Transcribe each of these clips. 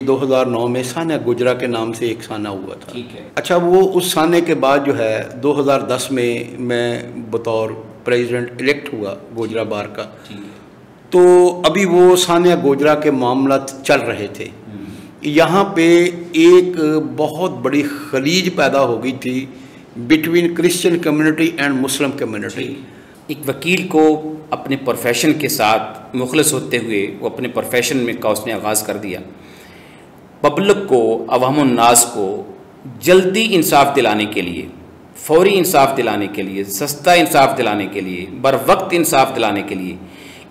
2009 में सानिया गुजरा के नाम से एक साना हुआ था। ठीक है। अच्छा, वो उस साने के बाद जो है 2010 में मैं बतौर प्रेसिडेंट इलेक्ट हुआ गोजरा बार का। ठीक है। तो अभी वो सानिया गुजरा के मामला चल रहे थे। यहाँ पे एक बहुत बड़ी खलीज पैदा हो गई थी between Christian community and Muslim community. एक वकील को अपने प्रोफेशन के साथ मुखलिस होते हुए वो अपने प्रोफेशन में का उसने आगाज़ कर दिया। पब्लिक को, अवामुन्नास को जल्दी इंसाफ दिलाने के लिए, फौरी इंसाफ दिलाने के लिए, सस्ता इंसाफ दिलाने के लिए, बर वक्त इंसाफ दिलाने के लिए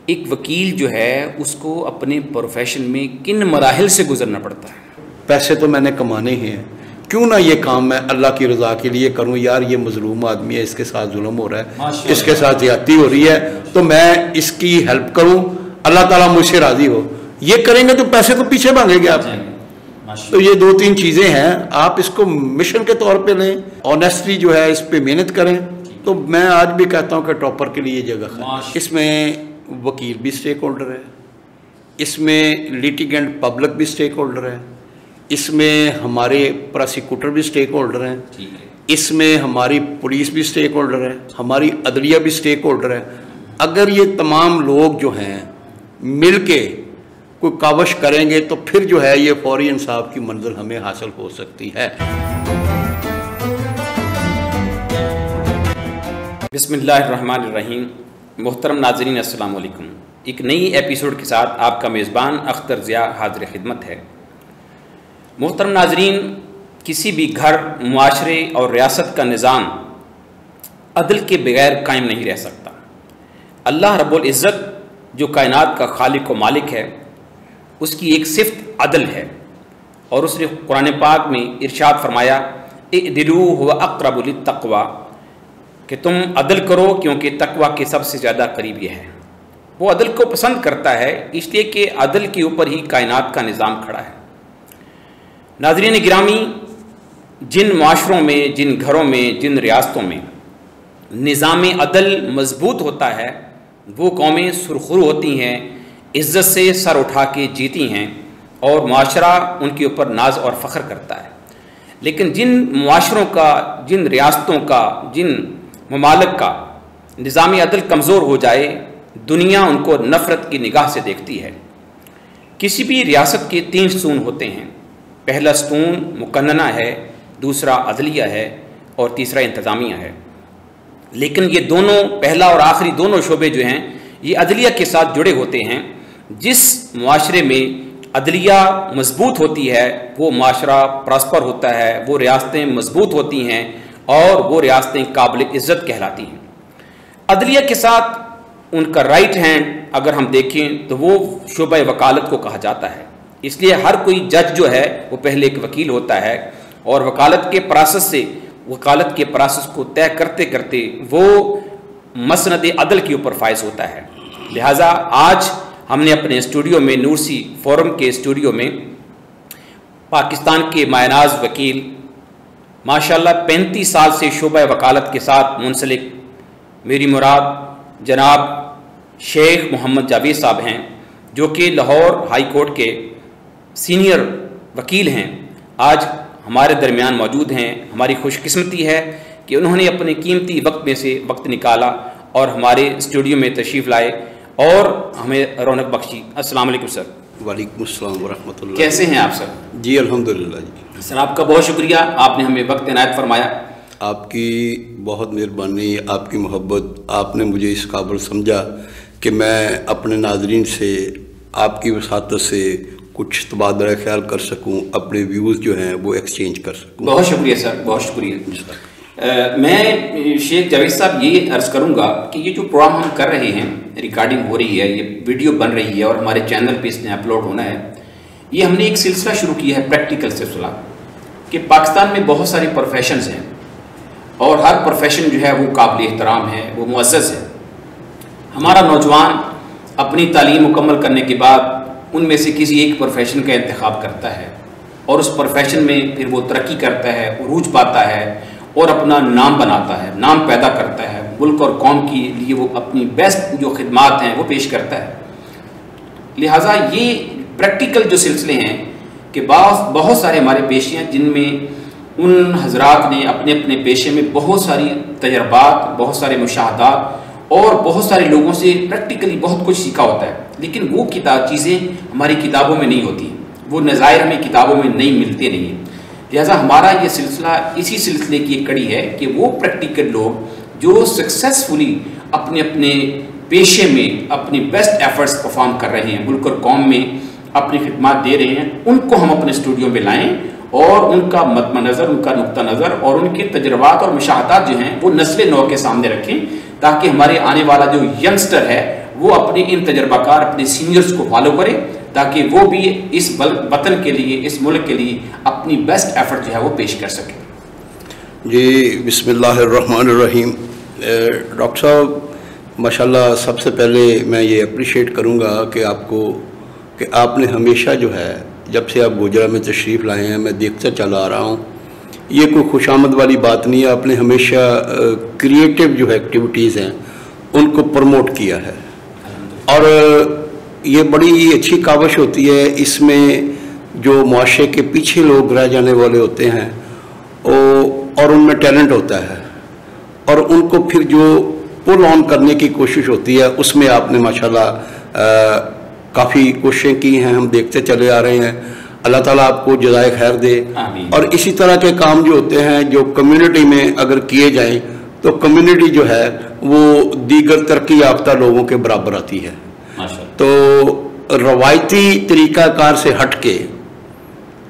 एक वकील जो है उसको अपने प्रोफेशन में किन मराहिल से गुजरना पड़ता है। पैसे तो मैंने कमाने ही हैं, क्यों ना ये काम मैं अल्लाह की रज़ा के लिए करूं। यार ये मजलूम आदमी है, इसके साथ जुल्म हो रहा है, इसके साथ ज़्यादती हो रही है, तो मैं इसकी हेल्प करूं, अल्लाह ताला मुझसे राज़ी हो। ये करेंगे तो पैसे तो पीछे भागेंगे आप। तो ये 2-3 चीज़ें हैं, आप इसको मिशन के तौर पे लें, ऑनेस्टली जो है इस पे मेहनत करें। तो मैं आज भी कहता हूँ कि टॉपर के लिए जगह है। इसमें वकील भी स्टेक होल्डर है, इसमें लिटिगेंट पब्लिक भी स्टेक होल्डर है, इसमें हमारे प्रोसिक्यूटर भी स्टेक होल्डर हैं, इसमें हमारी पुलिस भी स्टेक होल्डर है, हमारी अदलिया भी स्टेक होल्डर है। अगर ये तमाम लोग जो हैं मिल के कोई कावश करेंगे तो फिर जो है ये फौरी इंसाफ की मंजिल हमें हासिल हो सकती है। बिस्मिल्लाहिर्रहमानिर्रहीम। मोहतरम नाज़रीन, अस्सलाम वालेकुम। एक नई एपिसोड के साथ आपका मेज़बान अख्तर ज़िया हाज़िर खिदमत है। मोहतरम नाज़रीन, किसी भी घर, मुआशरे और रियासत का निज़ाम अदल के बगैर कायम नहीं रह सकता। अल्लाह रब्बुल इज़्ज़त जो कायनात का खालिक व मालिक है, उसकी एक सिफ़त अदल है और उसने कुरान पाक में इरशाद फरमाया, इअदिलू हुवा अक़रबु लित्तक़वा, कि तुम अदल करो क्योंकि तकवा के सबसे ज़्यादा करीब ये है। वो अदल को पसंद करता है इसलिए कि अदल के ऊपर ही कायनात का निज़ाम खड़ा है। नाज़रीन गिरामी, जिन माशरों में, जिन घरों में, जिन रियासतों में निज़ाम अदल मजबूत होता है वो कौमें सुरखरू होती हैं, इज़्ज़त से सर उठा के जीती हैं और माशरा उनके ऊपर नाज और फ़ख्र करता है। लेकिन जिन माशरों का, जिन रियासतों का, जिन ममालिक का निज़ाम अदल कमज़ोर हो जाए, दुनिया उनको नफ़रत की निगाह से देखती है। किसी भी रियासत के 3 स्तून होते हैं। पहला स्तून मुकन्नना है, दूसरा अदलिया है और तीसरा इंतज़ामिया है। लेकिन ये दोनों, पहला और आखिरी दोनों शोबे जो हैं ये अदलिया के साथ जुड़े होते हैं। जिस मुआशरे में अदलिया मजबूत होती है वो मुआशरा प्रॉस्पर होता है, वो रियासतें मजबूत होती हैं और वो रियासतें काबिल इज़्ज़त कहलाती हैं। अदलिया के साथ उनका राइट हैंड अगर हम देखें तो वो शोबा वकालत को कहा जाता है। इसलिए हर कोई जज जो है वो पहले एक वकील होता है और वकालत के प्रोसेस को तय करते करते वो मसनद अदल के ऊपर फायज होता है। लिहाजा आज हमने अपने स्टूडियो में, नूरसी फोरम के स्टूडियो में, पाकिस्तान के मायनाज वकील, माशाल्लाह 35 साल से शोबा वकालत के साथ मुंसलिक, मेरी मुराद जनाब शेख मोहम्मद जावेद साहब हैं, जो कि लाहौर हाई कोर्ट के सीनियर वकील हैं, आज हमारे दरमियान मौजूद हैं। हमारी खुशकिस्मती है कि उन्होंने अपने कीमती वक्त में से वक्त निकाला और हमारे स्टूडियो में तशरीफ़ लाए और हमें रौनक बख्शी। अस्सलाम वालेकुम सर। वालेकुम अस्सलाम व रहमतुल्लाह। कैसे हैं आप सर? जी अल्हम्दुलिल्लाह जी। सर आपका बहुत शुक्रिया, आपने हमें वक्त इनायत फरमाया। आपकी बहुत मेहरबानी, आपकी मोहब्बत, आपने मुझे इस काबिल समझा कि मैं अपने नाजरीन से आपकी वसातत से कुछ तबादला ख्याल कर सकूं, अपने व्यूज़ जो हैं वो एक्सचेंज कर सकूं। बहुत शुक्रिया सर, बहुत शुक्रिया। मैं शेख जावेद साहब ये अर्ज़ करूँगा कि ये जो प्रोग्राम हम कर रहे हैं, रिकॉर्डिंग हो रही है, ये वीडियो बन रही है और हमारे चैनल पे इसने अपलोड होना है, ये हमने एक सिलसिला शुरू किया है, प्रैक्टिकल सिलसिला, कि पाकिस्तान में बहुत सारे प्रोफेशंस हैं और हर प्रोफेशन जो है वो काबिल एहतराम है, वो मुअज़्ज़ज़ है। हमारा नौजवान अपनी तालीम मुकम्मल करने के बाद उनमें से किसी एक प्रोफेशन का इंतखाब करता है और उस प्रोफेशन में फिर वो तरक्की करता है, उरूज पाता है और अपना नाम बनाता है, नाम पैदा करता है, मुल्क और कौम के लिए वो अपनी बेस्ट जो खिदमात हैं वो पेश करता है। लिहाजा ये प्रैक्टिकल जो सिलसिले हैं कि बहुत सारे हमारे पेशे हैं जिनमें उन हजरात ने अपने अपने पेशे में बहुत सारी तजर्बात, बहुत सारे मुशाहदात और बहुत सारे लोगों से प्रैक्टिकली बहुत कुछ सीखा होता है, लेकिन वो चीज़ें हमारी किताबों में नहीं होती, वो नज़ायर हमें किताबों में नहीं मिलते नहीं हैं। लिहाजा हमारा ये सिलसिला इसी सिलसिले की एक कड़ी है कि वो प्रैक्टिकल लोग जो सक्सेसफुली अपने अपने पेशे में अपनी बेस्ट एफर्ट्स परफॉर्म कर रहे हैं, मुल्क और कौम में अपनी खिदमत दे रहे हैं, उनको हम अपने स्टूडियो में लाएं और उनका मद्द नज़र, उनका नुक्ता नज़र और उनके तजर्बात और मुशाहदात जो हैं वो नस्ल नौ के सामने रखें, ताकि हमारे आने वाला जो यंगस्टर है वो अपने इन तजर्बाकार अपने सीनियर्स को फॉलो करे, ताकि वो भी इस वतन के लिए, इस मुल्क के लिए अपनी बेस्ट एफर्ट जो है वो पेश कर सके। जी बिस्मिल्लाहिर्रहमानिर्रहीम। डॉक्टर साहब माशाल्लाह, सबसे पहले मैं ये अप्रिशिएट करूँगा कि आपने हमेशा जो है, जब से आप गुजरा में तशरीफ़ लाए हैं, मैं देखता चला आ रहा हूँ, ये कोई खुशामद वाली बात नहीं है, आपने हमेशा क्रिएटिव जो एक्टिविटीज़ हैं उनको प्रमोट किया है और ये बड़ी अच्छी काविश होती है। इसमें जो मुआशरे के पीछे लोग रह जाने वाले होते हैं और उनमें टैलेंट होता है और उनको फिर जो पुल ऑन करने की कोशिश होती है, उसमें आपने माशाल्लाह काफ़ी कोशिशें की हैं, हम देखते चले आ रहे हैं। अल्लाह ताला आपको जज़ाए खैर दे। और इसी तरह के काम जो होते हैं, जो कम्युनिटी में अगर किए जाएं तो कम्युनिटी जो है वो दीगर तरक्की याफ्ता लोगों के बराबर आती है। तो रवायती तरीक़ाकार से हट के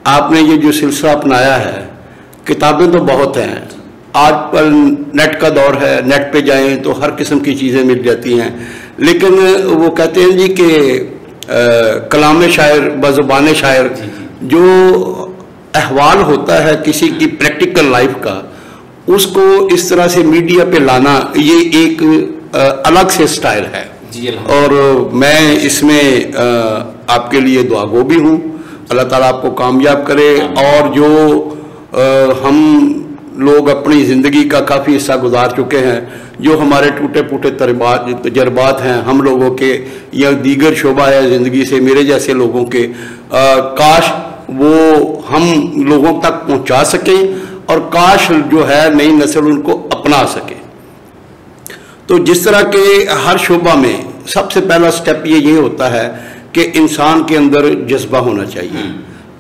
आपने ये जो सिलसिला अपनाया है, किताबें तो बहुत हैं, आज पर नेट का दौर है, नेट पे जाएं तो हर किस्म की चीज़ें मिल जाती हैं, लेकिन वो कहते हैं जी कि कलाम शायर बज़ुबान शायर, जो अहवाल होता है किसी की प्रैक्टिकल लाइफ का, उसको इस तरह से मीडिया पे लाना, ये एक अलग से स्टाइल है और मैं इसमें आपके लिए दुआगो भी हूँ। अल्लाह ताला आपको कामयाब करे और जो हम लोग अपनी ज़िंदगी का काफ़ी हिस्सा गुजार चुके हैं, जो हमारे टूटे फूटे तजर्बात हैं हम लोगों के या दीगर शोबा है ज़िंदगी से मेरे जैसे लोगों के, काश वो हम लोगों तक पहुंचा सकें और काश जो है नई नस्ल उनको अपना सके। तो जिस तरह के हर शोबा में सबसे पहला स्टेप ये होता है कि इंसान के अंदर जज्बा होना चाहिए।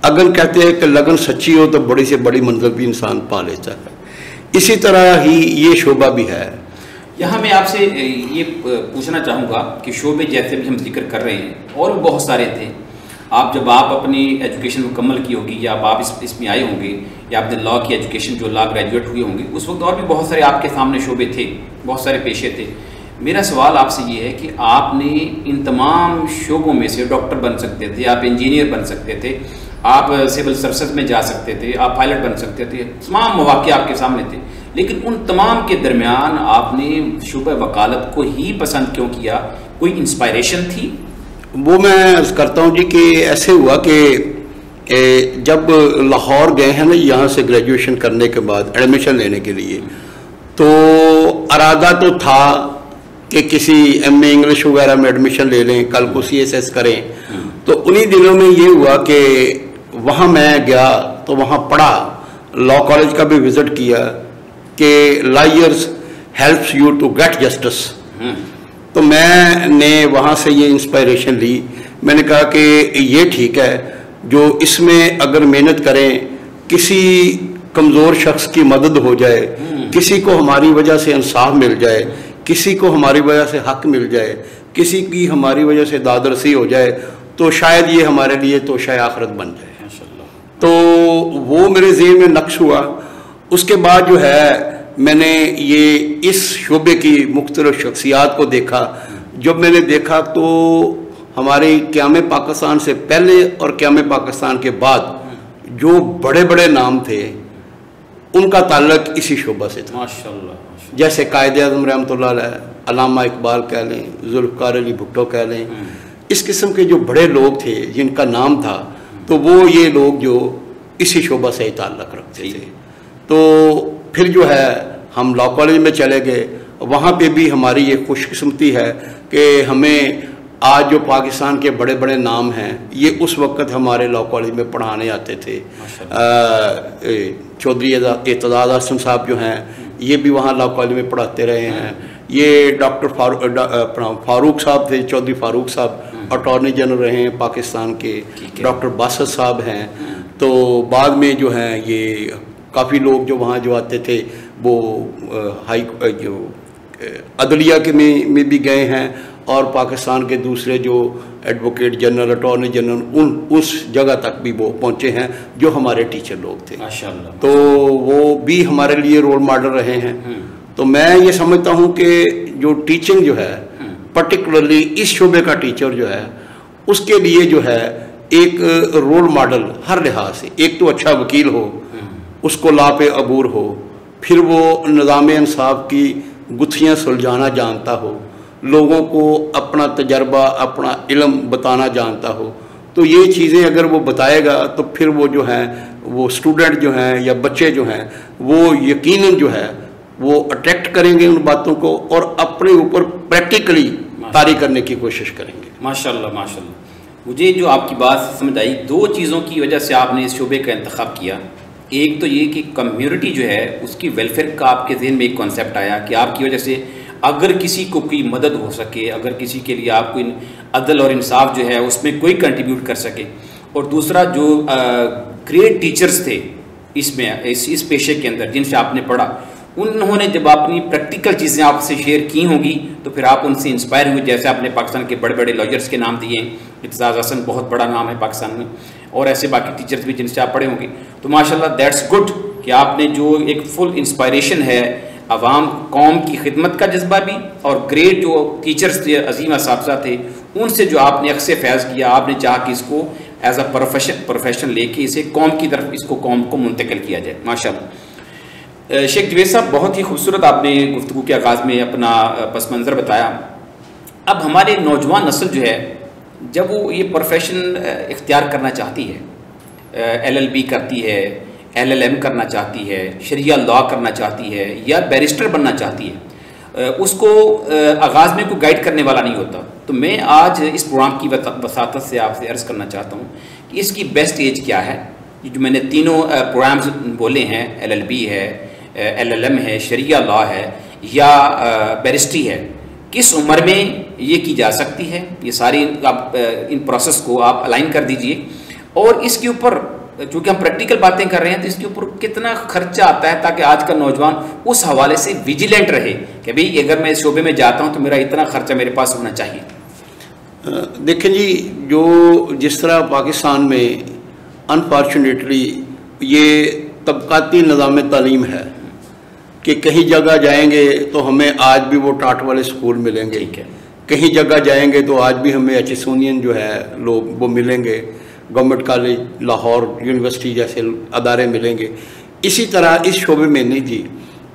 अगर कहते हैं कि लगन सच्ची हो तो बड़ी से बड़ी मंजिल भी इंसान पा लेता है, इसी तरह ही ये शोबा भी है। यहाँ मैं आपसे ये पूछना चाहूँगा कि शोबे जैसे भी हम जिक्र कर रहे हैं और भी बहुत सारे थे, जब आप अपनी एजुकेशन मुकम्मल की होगी या आप इसमें आए होंगे या आपने लॉ की एजुकेशन जो लॉ ग्रेजुएट हुए होंगे, उस वक्त और भी बहुत सारे आपके सामने शोबे थे, बहुत सारे पेशे थे। मेरा सवाल आपसे ये है कि आपने इन तमाम शोबों में से डॉक्टर बन सकते थे, आप इंजीनियर बन सकते थे, आप सिविल सर्विसेज में जा सकते थे, आप पायलट बन सकते थे, तमाम मौके आपके सामने थे, लेकिन उन तमाम के दरमियान आपने शोबा वकालत को ही पसंद क्यों किया? कोई इंस्पायरेशन थी? वो मैं अर्ज़ करता हूँ जी कि ऐसे हुआ कि जब लाहौर गए हैं ना यहाँ से ग्रेजुएशन करने के बाद एडमिशन लेने के लिए, तो इरादा तो था कि किसी MA इंग्लिश वगैरह में एडमिशन ले लें, कल को CSS करें। तो उन्हीं दिनों में ये हुआ कि वहाँ मैं गया तो वहाँ पढ़ा, लॉ कॉलेज का भी विज़िट किया कि lawyers helps you to get justice. तो मैंने वहाँ से ये इंस्पायरेशन ली, मैंने कहा कि ये ठीक है, जो इसमें अगर मेहनत करें, किसी कमज़ोर शख्स की मदद हो जाए, किसी को हमारी वजह से इंसाफ मिल जाए, किसी को हमारी वजह से हक मिल जाए, किसी की हमारी वजह से दादरसी हो जाए, तो शायद ये हमारे लिए तो शायद आखिरत बन जाए। तो वो मेरे ज़हन में नक्श हुआ। उसके बाद जो है मैंने ये इस शोबे की मुख्तलिफ शख्सियात को देखा। जब मैंने देखा तो हमारे क़याम पाकिस्तान से पहले और क़याम पाकिस्तान के बाद जो बड़े बड़े नाम थे उनका ताल्लुक इसी शोबा से था। माशाअल्लाह। जैसे कायद-ए-आज़म रहमतुल्लाह अलैह, अल्लामा इकबाल कह लें, ज़ुल्फ़िकार अली भुट्टो कह लें, इस किस्म के जो बड़े लोग थे जिनका नाम था, तो वो ये लोग जो इसी शोबा से ही ताल्लुक़ रखते थे। तो फिर जो है हम लॉ कॉलेज में चले गए, वहाँ पे भी हमारी ये खुशकिस्मती है कि हमें आज जो पाकिस्तान के बड़े बड़े नाम हैं ये उस वक्त हमारे लॉ कॉलेज में पढ़ाने आते थे। चौधरी एतजाज़ हसन साहब जो हैं ये भी वहाँ लॉ कॉलेज में पढ़ाते रहे हैं। ये डॉक्टर फारूक साहब थे, चौधरी फारूक साहब अटॉर्नी जनरल रहे हैं पाकिस्तान के। डॉक्टर बासत साहब हैं। तो बाद में जो हैं ये काफ़ी लोग जो वहाँ जो आते थे वो जो अदलिया के में भी गए हैं और पाकिस्तान के दूसरे जो एडवोकेट जनरल, अटॉर्नी जनरल, उस जगह तक भी वो पहुँचे हैं जो हमारे टीचर लोग थे। माशाअल्लाह। तो वो भी हमारे लिए रोल मॉडल रहे हैं। तो मैं ये समझता हूँ कि जो टीचिंग जो है पर्टिकुलरली इस शोबे का टीचर जो है उसके लिए जो है एक रोल मॉडल हर लिहाज से, एक तो अच्छा वकील हो, उसको ला पे अबूर हो, फिर वो निज़ाम इंसाफ की गुत्थियाँ सुलझाना जानता हो, लोगों को अपना तजर्बा, अपना इल्म बताना जानता हो। तो ये चीज़ें अगर वो बताएगा तो फिर वो जो है वो स्टूडेंट जो हैं या बच्चे जो हैं वो यकीनन जो है वो अट्रैक्ट करेंगे उन बातों को और अपने ऊपर प्रैक्टिकली तारी करने की कोशिश करेंगे। माशाल्लाह माशाल्लाह। मुझे जो आपकी बात समझ आई, दो चीज़ों की वजह से आपने इस शोबे का इंतखाब किया। एक तो ये कि कम्युनिटी जो है उसकी वेलफेयर का आपके जहन में एक कॉन्सेप्ट आया कि आपकी वजह से अगर किसी को कोई मदद हो सके, अगर किसी के लिए आप कोई अदल और इंसाफ जो है उसमें कोई कंट्रीब्यूट कर सके। और दूसरा जो ग्रेट टीचर्स थे इसमें इस पेशे के अंदर जिनसे आपने पढ़ा, उन्होंने जब अपनी प्रैक्टिकल चीज़ें आपसे शेयर की होंगी तो फिर आप उनसे इंस्पायर हुए। जैसे आपने पाकिस्तान के बड़े बड़े लॉयर्स के नाम दिए, एतजाज़ हसन बहुत बड़ा नाम है पाकिस्तान में, और ऐसे बाकी टीचर्स भी जिनसे आप पढ़े होंगे। तो माशाल्लाह दैट्स गुड कि आपने जो एक फुल इंस्पायरेशन है अवाम कौम की खिदमत का जज्बा भी, और ग्रेट जो टीचर्स थे, अजीम असातिज़ा थे, उनसे जो आपने अक्से फैज़ किया, आपने चाहा कि इसको एज अ प्रोफेशन लेके इसे कौम की तरफ, इसको कौम को मुंतकिल किया जाए। माशाल्लाह। शेख जवेद साहब, बहुत ही खूबसूरत आपने गुफ्तगू के आगाज़ में अपना पस मंज़र बताया। अब हमारे नौजवान नस्ल जो है जब वो ये प्रोफेशन इख्तियार करना चाहती है, LLB करती है, LLM करना चाहती है, शरिया लॉ करना चाहती है या बैरिस्टर बनना चाहती है, उसको आगाज़ में कोई गाइड करने वाला नहीं होता। तो मैं आज इस प्रोग्राम की वसातत से आपसे अर्ज़ करना चाहता हूँ कि इसकी बेस्ट एज क्या है। ये जो मैंने तीनों प्रोग्राम्स बोले हैं, LLB है, LLM है, शरिया लॉ है या बैरिस्ट्री है, किस उम्र में ये की जा सकती है, ये सारी आप इन प्रोसेस को आप अलाइन कर दीजिए। और इसके ऊपर चूँकि हम प्रैक्टिकल बातें कर रहे हैं तो इसके ऊपर कितना खर्चा आता है ताकि आज का नौजवान उस हवाले से विजिलेंट रहे कि भाई अगर मैं इस शोबे में जाता हूँ तो मेरा इतना खर्चा मेरे पास होना चाहिए। देखें जी, जो जिस तरह पाकिस्तान में अनफॉर्चुनेटली ये तबकाती निज़ाम तालीम है कि कहीं जगह जाएंगे तो हमें आज भी वो टाट वाले स्कूल मिलेंगे, ठीक है, कहीं जगह जाएंगे तो आज भी हमें एचएसओनियन जो है लोग वो मिलेंगे, गवर्नमेंट कॉलेज लाहौर यूनिवर्सिटी जैसे अदारे मिलेंगे। इसी तरह इस शोबे में नहीं जी,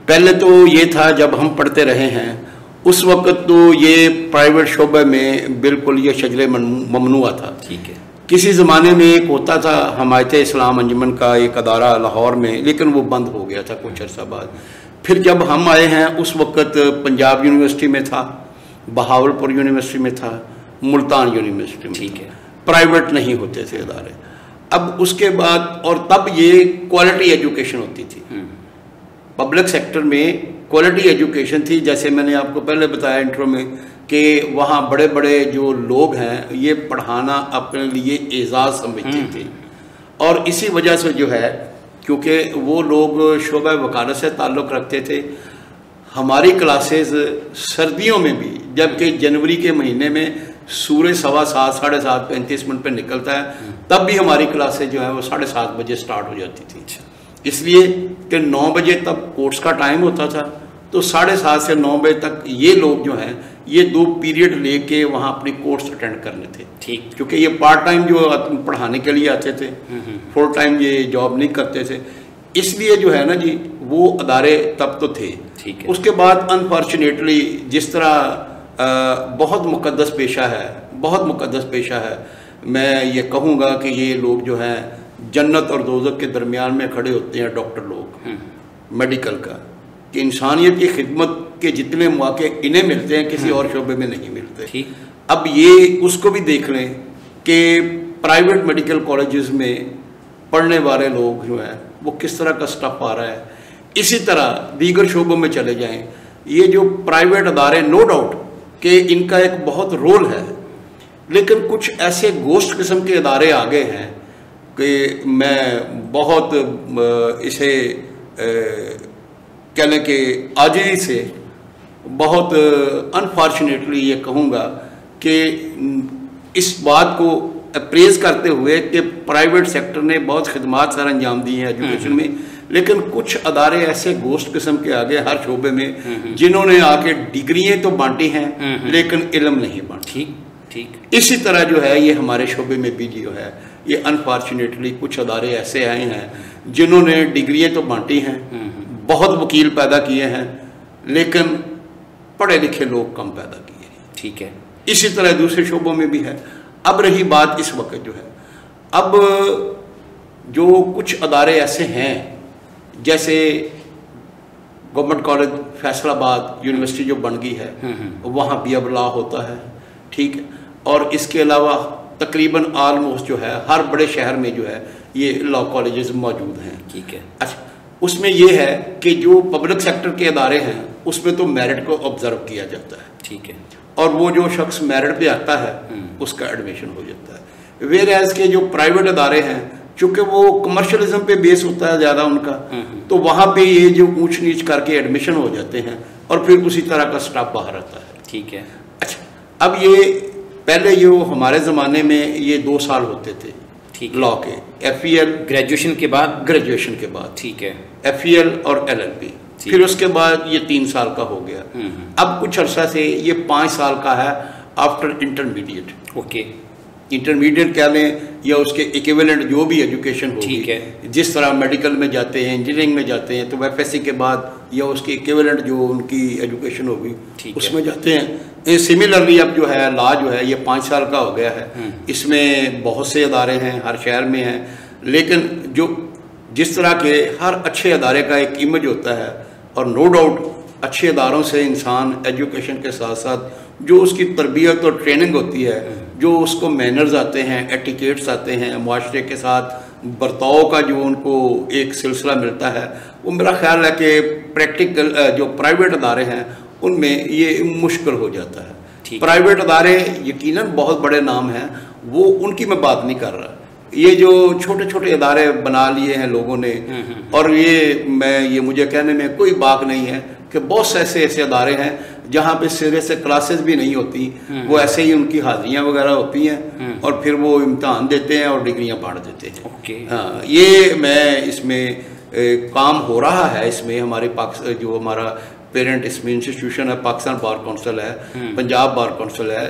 पहले तो ये था जब हम पढ़ते रहे हैं उस वक्त तो ये प्राइवेट शोबे में बिल्कुल ये शजरे ममनुआ था। ठीक है। किसी ज़माने में एक होता था हमायत इस्लाम अंजुमन का एक अदारा लाहौर में, लेकिन वो बंद हो गया था कुछ अर्सा बाद। फिर जब हम आए हैं उस वक्त पंजाब यूनिवर्सिटी में था, बहावलपुर यूनिवर्सिटी में था, मुल्तान यूनिवर्सिटी में, ठीक है, प्राइवेट नहीं होते थे अदारे। अब उसके बाद और तब ये क्वालिटी एजुकेशन होती थी, पब्लिक सेक्टर में क्वालिटी एजुकेशन थी। जैसे मैंने आपको पहले बताया इंट्रो में कि वहाँ बड़े बड़े जो लोग हैं ये पढ़ाना अपने लिए एजाज़ समझते थे, और इसी वजह से जो है क्योंकि वो लोग शोबा वकालत से ताल्लुक़ रखते थे। हमारी क्लासेस सर्दियों में भी, जबकि जनवरी के महीने में सूर्य 7:15 7:30 35 मिनट पर निकलता है, तब भी हमारी क्लासेस जो है वो 7:30 बजे स्टार्ट हो जाती थी, इसलिए कि 9 बजे तब कोर्स का टाइम होता था। तो 7:30 से 9 बजे तक ये लोग जो हैं ये 2 पीरियड लेके वहाँ अपनी कोर्स अटेंड करने थे, ठीक, क्योंकि ये पार्ट टाइम जो पढ़ाने के लिए आते थे, फुल टाइम ये जॉब नहीं करते थे, इसलिए जो है ना जी वो अदारे तब तो थे, ठीक है। उसके बाद अनफॉर्चुनेटली जिस तरह बहुत मुक़द्दस पेशा है, बहुत मुक़द्दस पेशा है, मैं ये कहूँगा कि ये लोग जो हैं जन्नत और दोज़ख के दरमियान में खड़े होते हैं डॉक्टर लोग, मेडिकल का, कि इंसानियत की खिदमत के जितने मौके इन्हें मिलते हैं किसी और शोबे में नहीं मिलते। अब ये उसको भी देख लें कि प्राइवेट मेडिकल कॉलेजेस में पढ़ने वाले लोग जो हैं वो किस तरह का स्टफ आ रहा है। इसी तरह दीगर शोबों में चले जाएं, ये जो प्राइवेट अदारे, नो डाउट कि इनका एक बहुत रोल है, लेकिन कुछ ऐसे गोश्त किस्म के अदारे आ गए हैं कि मैं बहुत इसे कह लें कि आजिज़ी से बहुत अनफॉर्चुनेटली ये कहूँगा कि इस बात को अप्रेज करते हुए कि प्राइवेट सेक्टर ने बहुत खिदमात सर अंजाम दी हैं एजुकेशन में, लेकिन कुछ अदारे ऐसे गोश्त किस्म के आगे हर शोबे में जिन्होंने आके डिग्रियाँ तो बांटी हैं लेकिन इल्म नहीं बांटी। ठीक। इसी तरह जो है ये हमारे शोबे में भी जो है ये अनफॉर्चुनेटली कुछ अदारे ऐसे आए हैं जिन्होंने डिग्रियाँ तो बांटी हैं, बहुत वकील पैदा किए हैं, लेकिन पढ़े लिखे लोग कम पैदा किए हैं। ठीक है। इसी तरह दूसरे शोबों में भी है। अब रही बात इस वक्त जो है, अब जो कुछ अदारे ऐसे हैं जैसे गवर्नमेंट कॉलेज फैसलाबाद यूनिवर्सिटी जो बन गई है, वहाँ भी अब लॉ होता है, ठीक है। और इसके अलावा तकरीबन ऑलमोस्ट जो है हर बड़े शहर में जो है ये लॉ कॉलेजेस मौजूद हैं। ठीक है। अच्छा, उसमें ये है कि जो पब्लिक सेक्टर के अदारे हैं उसमें तो मेरिट को ऑब्जर्व किया जाता है। ठीक है। और वो जो शख्स मेरिट पे आता है उसका एडमिशन हो जाता है। वेयर एज के जो प्राइवेट अदारे हैं, चूंकि वो कमर्शलिज्म पे बेस होता है ज़्यादा उनका, तो वहाँ पे ये जो ऊंच नीच करके एडमिशन हो जाते हैं और फिर उसी तरह का स्टाफ बाहर आता है। ठीक है। अच्छा, अब ये पहले ये हमारे ज़माने में ये 2 साल होते थे लॉ के, FEL ग्रेजुएशन के बाद। ठीक है। FEL और LLB, फिर उसके बाद ये 3 साल का हो गया। अब कुछ अर्सा से ये 5 साल का है आफ्टर इंटरमीडिएट। ओके। इंटरमीडिएट कह लें या उसके इक्विवेलेंट जो भी एजुकेशन होगी, ठीक है। जिस तरह मेडिकल में जाते हैं, इंजीनियरिंग में जाते हैं, तो FSC के बाद या उसके इक्विवेलेंट जो उनकी एजुकेशन होगी उसमें जाते हैं। सिमिलरली अब जो है लॉ जो है ये 5 साल का हो गया है। इसमें बहुत से अदारे हैं, हर शहर में हैं, लेकिन जो जिस तरह के हर अच्छे अदारे का एक इमेज होता है, और नो डाउट अच्छे अदारों से इंसान एजुकेशन के साथ साथ जो उसकी तरबियत और ट्रेनिंग होती है, जो उसको मैनर्स आते हैं, एटिकेट्स आते हैं, मुआशरे के साथ बर्ताव का जो उनको एक सिलसिला मिलता है, वो मेरा ख्याल है कि प्रैक्टिकल जो प्राइवेट अदारे हैं उनमें ये मुश्किल हो जाता है। प्राइवेट अदारे यकीनन बहुत बड़े नाम हैं, वो उनकी मैं बात नहीं कर रहा। ये जो छोटे छोटे अदारे बना लिए हैं लोगों ने, और ये मुझे कहने में कोई बात नहीं है कि बहुत से ऐसे अदारे हैं जहाँ पे सिरे से क्लासेस भी नहीं होती, वो ऐसे ही उनकी हाजिरियाँ वगैरह होती हैं और फिर वो इम्तहान देते हैं और डिग्रियाँ बांट देते हैं। हाँ, ये मैं इसमें काम हो रहा है। इसमें हमारे जो हमारा पेरेंट इसमें इंस्टीट्यूशन है, पाकिस्तान बार काउंसिल है, पंजाब बार काउंसिल है,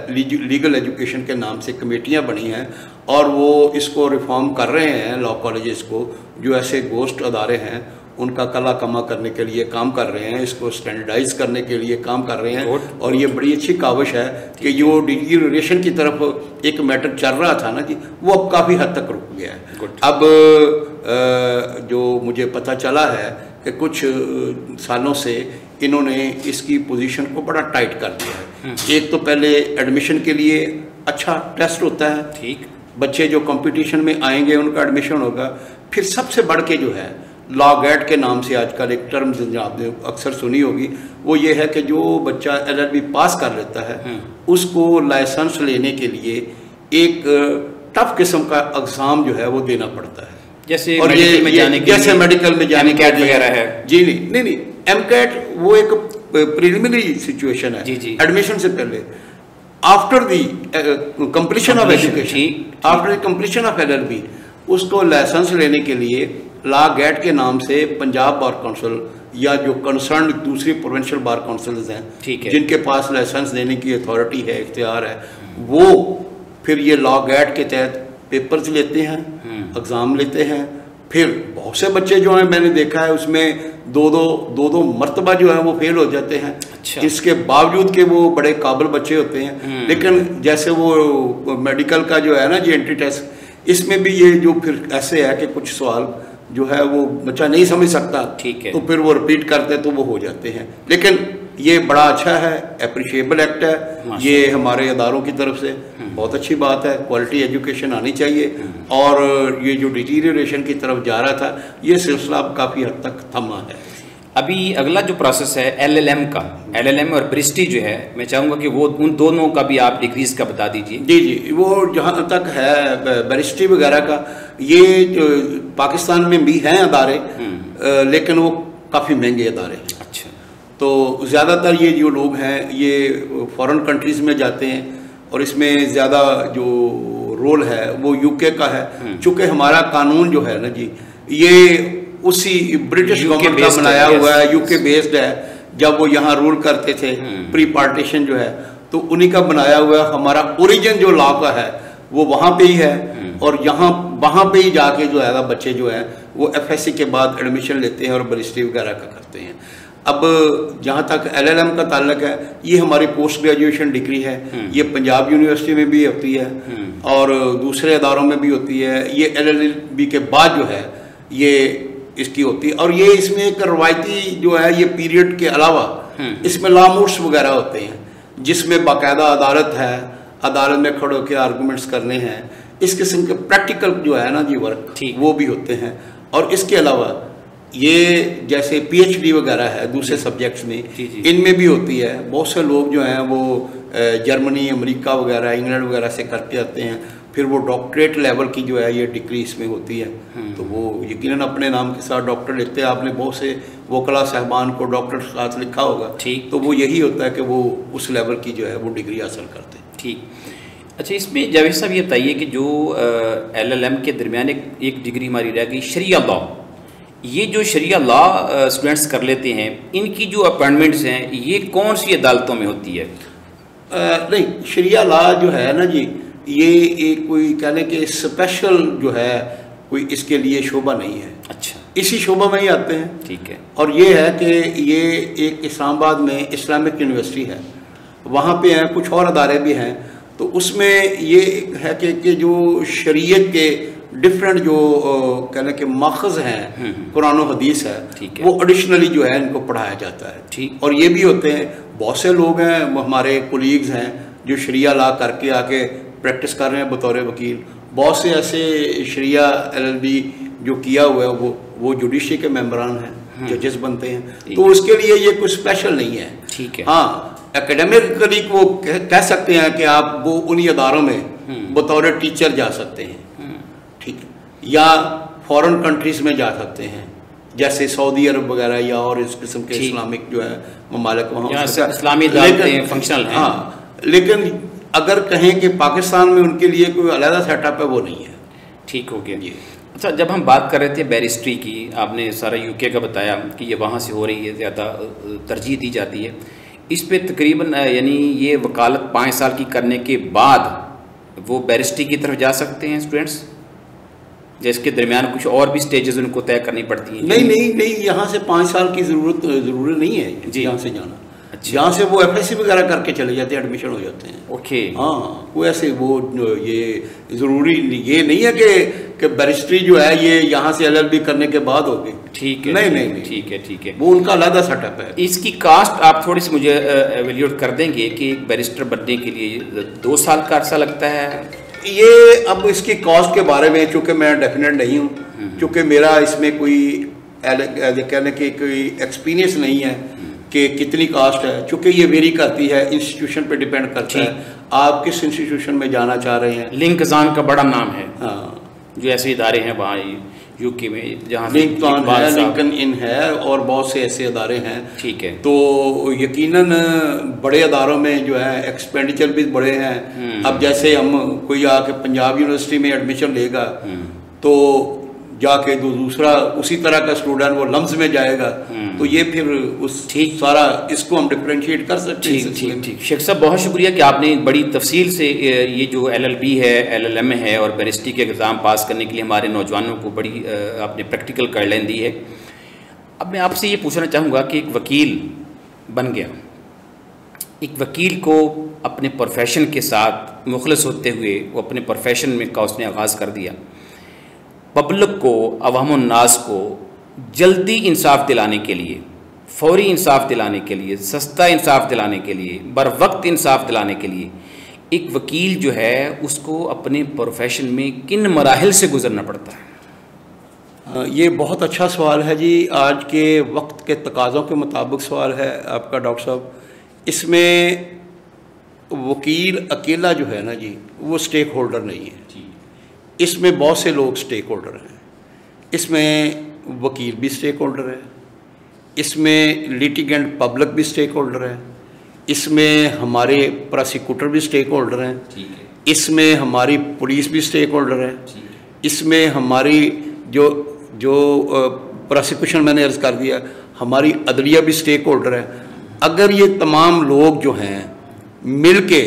लीगल एजुकेशन के नाम से कमेटियां बनी हैं और वो इसको रिफॉर्म कर रहे हैं लॉ कॉलेजेस को। जो ऐसे गोश्त अदारे हैं उनका कला कमा करने के लिए काम कर रहे हैं, इसको स्टैंडर्डाइज करने के लिए काम कर रहे हैं। और ये बड़ी अच्छी काविश है कि जो डिग्रेडेशन की तरफ एक मैटर चल रहा था ना जी, वो अब काफ़ी हद तक रुक गया है। अब जो मुझे पता चला है कि कुछ सालों से इन्होंने इसकी पोजीशन को बड़ा टाइट कर दिया है। एक तो पहले एडमिशन के लिए अच्छा टेस्ट होता है, ठीक, बच्चे जो कंपटीशन में आएंगे उनका एडमिशन होगा। फिर सबसे बढ़ के जो है लॉ गेट के नाम से आजकल एक टर्म आपने अक्सर सुनी होगी, वो ये है कि जो बच्चा LLB पास कर लेता है उसको लाइसेंस लेने के लिए एक टफ किस्म का एग्ज़ाम जो है वो देना पड़ता है। जैसे और मेडिकल में जाने के जैसे मेडिकल में जाने के वगैरह है जी, नहीं MCAT वो एक प्रिलिमिनरी सिचुएशन है जी। एडमिशन से पहले, after the completion of education, after the completion of LLB, उसको लाइसेंस लेने के लिए लॉ गेट के नाम से पंजाब बार काउंसिल या जो कंसर्न दूसरी प्रोविंशियल बार काउंसिल्स हैं, जिनके पास लाइसेंस देने की अथॉरिटी है, इख्तियार है, वो फिर ये लॉ गेट के तहत पेपर्स लेते हैं, एग्ज़ाम लेते हैं। फिर बहुत से बच्चे जो हैं मैंने देखा है उसमें दो मरतबा जो है वो फेल हो जाते हैं। अच्छा। इसके बावजूद कि वो बड़े काबिल बच्चे होते हैं, लेकिन जैसे वो मेडिकल का जो है ना जी एंट्री टेस्ट, इसमें भी ये जो फिर ऐसे है कि कुछ सवाल जो है वो बच्चा नहीं समझ सकता, ठीक है, तो फिर वो रिपीट करते तो वो हो जाते हैं। लेकिन ये बड़ा अच्छा है, अप्रिशिएबल एक्ट है, ये हमारे अदारों की तरफ से बहुत अच्छी बात है। क्वालिटी एजुकेशन आनी चाहिए और ये जो डिटीरियरेशन की तरफ जा रहा था ये सिलसिला अब काफ़ी हद तक थमा है। अभी अगला जो प्रोसेस है एलएलएम का, एलएलएम और बैरिस्ट्री जो है, मैं चाहूँगा कि वो उन दोनों का भी आप डिग्रीज का बता दीजिए। जी जी, वो जहाँ तक है बैरिस्ट्री वगैरह का, ये जो पाकिस्तान में भी हैं अदारे, लेकिन वो काफ़ी महंगे अदारे हैं। अच्छा। तो ज़्यादातर ये जो लोग हैं ये फॉरेन कंट्रीज़ में जाते हैं और इसमें ज़्यादा जो रोल है वो यूके का है। चूँकि हमारा कानून जो है ना जी, ये उसी ब्रिटिश गवर्नमेंट का बनाया हुआ है, यूके बेस्ड है। जब वो यहाँ रूल करते थे प्री पार्टीशन जो है, तो उन्हीं का बनाया हुआ। हमारा ओरिजिन जो लॉ का है वो वहाँ पे ही है और यहाँ वहाँ पे ही जाके जो है बच्चे जो है वो एफएससी के बाद एडमिशन लेते हैं और बैरिस्ट्री वगैरह का करते हैं। अब जहाँ तक एलएलएम का ताल्लुक है, ये हमारी पोस्ट ग्रेजुएशन डिग्री है। ये पंजाब यूनिवर्सिटी में भी होती है और दूसरे अदारों में भी होती है। ये एलएलबी के बाद जो है ये इसकी होती है और ये इसमें एक रवायती जो है ये पीरियड के अलावा इसमें लॉ-मूव्स वगैरह होते हैं जिसमें बाकायदा अदालत है, अदालत में खड़े होकर आर्गूमेंट्स करने हैं। इस किस्म के प्रैक्टिकल जो है ना जी वर्क वो भी होते हैं। और इसके अलावा ये जैसे पीएचडी वगैरह है दूसरे सब्जेक्ट्स में, इनमें भी होती है। बहुत से लोग जो हैं वो जर्मनी, अमेरिका वगैरह, इंग्लैंड वगैरह से करके आते हैं, फिर वो डॉक्टरेट लेवल की जो है ये डिग्री इसमें होती है। तो वो यकीनन अपने नाम के साथ डॉक्टर लिखते हैं। आपने बहुत से वकला साहबान को डॉक्टर साथ लिखा होगा, तो वो यही होता है कि वो उस लेवल की जो है वो डिग्री हासिल करते हैं। ठीक। अच्छा, इसमें जावेद साहब ये बताइए कि जो एलएलएम के दरमियान एक डिग्री हमारी रह गई शरिया लॉ, ये जो शरिया लॉ स्टूडेंट्स कर लेते हैं, इनकी जो अपॉइंटमेंट्स हैं ये कौन सी अदालतों में होती है? नहीं, शरिया लॉ जो है ना जी, ये एक कोई कहने के स्पेशल जो है कोई इसके लिए शोबा नहीं है। अच्छा। इसी शोबा में ही आते हैं। ठीक है। और ये है कि ये एक इस्लामाबाद में इस्लामिक यूनिवर्सिटी है, वहाँ पे हैं कुछ और अदारे भी हैं। तो उसमें ये है कि जो शरीयत के डिफरेंट जो कहने के माखज़ हैं, कुरान और हदीस है, वो एडिशनली जो है इनको पढ़ाया जाता है। ठीक। और ये भी होते हैं, बहुत से लोग हैं हमारे कोलीग्स हैं जो शरिया लॉ करके आके प्रैक्टिस कर रहे हैं बतौर वकील। बहुत से ऐसे शरिया एलएलबी जो किया हुआ है वो जुडिशरी के मेंबरान हैं, जजेस बनते हैं। तो उसके लिए ये कुछ स्पेशल नहीं है। ठीक है। हाँ, एकेडमिकली वो कह सकते हैं कि आप वो उन्हीं अदारों में बतौर टीचर जा सकते हैं। ठीक है। या फॉरेन कंट्रीज में जा सकते हैं, जैसे सऊदी अरब वगैरह या और इस किस्म के इस्लामिक जो है ममालिक वहाँ इस्लामी अदालतें फंक्शनल हैं। हाँ, लेकिन अगर कहें कि पाकिस्तान में उनके लिए कोई अलग सेटअप है, वो नहीं है। ठीक हो गया जी। अच्छा, जब हम बात कर रहे थे बैरिस्ट्री की, आपने सारा यूके का बताया कि ये वहाँ से हो रही है, ज़्यादा तरजीह दी जाती है इस पे। तकरीबन यानी ये वकालत 5 साल की करने के बाद वो बैरिस्ट्री की तरफ जा सकते हैं स्टूडेंट्स, जिसके दरमियान कुछ और भी स्टेजेस उनको तय करनी पड़ती हैं? नहीं, यहाँ से 5 साल की ज़रूरत नहीं है जी यहाँ से जाना। अच्छा। यहाँ से वो एफएससी वगैरह करके चले जाते हैं, एडमिशन हो जाते हैं। ओके। हाँ, वो ऐसे वो ये ज़रूरी ये नहीं है कि बैरिस्ट्री जो है ये यहाँ से एलएलबी करने के बाद होगी। ठीक है। नहीं, ठीक है, वो उनका अलग सेटअप है। इसकी कास्ट आप थोड़ी सी मुझे एवेल्यूट कर देंगे कि एक बैरिस्टर बनने के लिए 2 साल का अर्सा लगता है? ये अब इसकी कॉस्ट के बारे में चूँकि मैं डेफिनेट नहीं हूँ, चूँकि मेरा इसमें कोई कहने की कोई एक्सपीरियंस नहीं है कि कितनी कास्ट है। चूँकि ये वेरी करती है, इंस्टीट्यूशन पे डिपेंड करता है आप किस इंस्टीट्यूशन में जाना चाह रहे हैं। लिंकजान का बड़ा नाम है। हाँ, जो ऐसे इदारे हैं वहाँ यूके में, जहाँ लिंकन है, लिंकन इन है और बहुत से ऐसे अदारे हैं। ठीक है। तो यकीनन बड़े अदारों में जो है एक्सपेंडिचर भी बड़े हैं। अब जैसे हम कोई आके पंजाब यूनिवर्सिटी में एडमिशन लेगा तो जाके दूसरा उसी तरह का स्टूडेंट वो लम्स में जाएगा, तो ये फिर उस सारा इसको हम डिफरेंशिएट कर सकते हैं। ठीक। शेख साहब, बहुत शुक्रिया कि आपने बड़ी तफसील से ये जो एलएलबी है, एलएलएम है और बैरिस्ट्री के एग्ज़ाम पास करने के लिए हमारे नौजवानों को बड़ी आपने प्रैक्टिकल गाइडलाइन दी है। अब मैं आपसे ये पूछना चाहूँगा कि एक वकील बन गया, एक वकील को अपने प्रोफेशन के साथ मुखलिस होते हुए वो अपने प्रोफेशन में का उसने आगाज़ कर दिया। पब्लिक को, अवाम नास को जल्दी इंसाफ दिलाने के लिए, फौरी इंसाफ दिलाने के लिए, सस्ता इंसाफ दिलाने के लिए, बर वक्त इंसाफ दिलाने के लिए एक वकील जो है उसको अपने प्रोफेशन में किन मराहिल से गुजरना पड़ता है? ये बहुत अच्छा सवाल है जी, आज के वक्त के तकाज़ों के मुताबिक सवाल है आपका डॉक्टर साहब। इसमें वकील अकेला जो है ना जी, वो स्टेक होल्डर नहीं है। इसमें बहुत से लोग स्टेक होल्डर हैं। इसमें वकील भी स्टेक होल्डर है, इसमें लिटिगेंट पब्लिक भी स्टेक होल्डर है, इसमें हमारे प्रोसिक्यूटर भी स्टेक होल्डर हैं, इसमें हमारी पुलिस भी स्टेक होल्डर है, इसमें हमारी जो जो प्रोसिक्यूशन मैंने अर्ज़ कर दिया, हमारी अदलिया भी स्टेक होल्डर है। अगर ये तमाम लोग जो हैं मिल के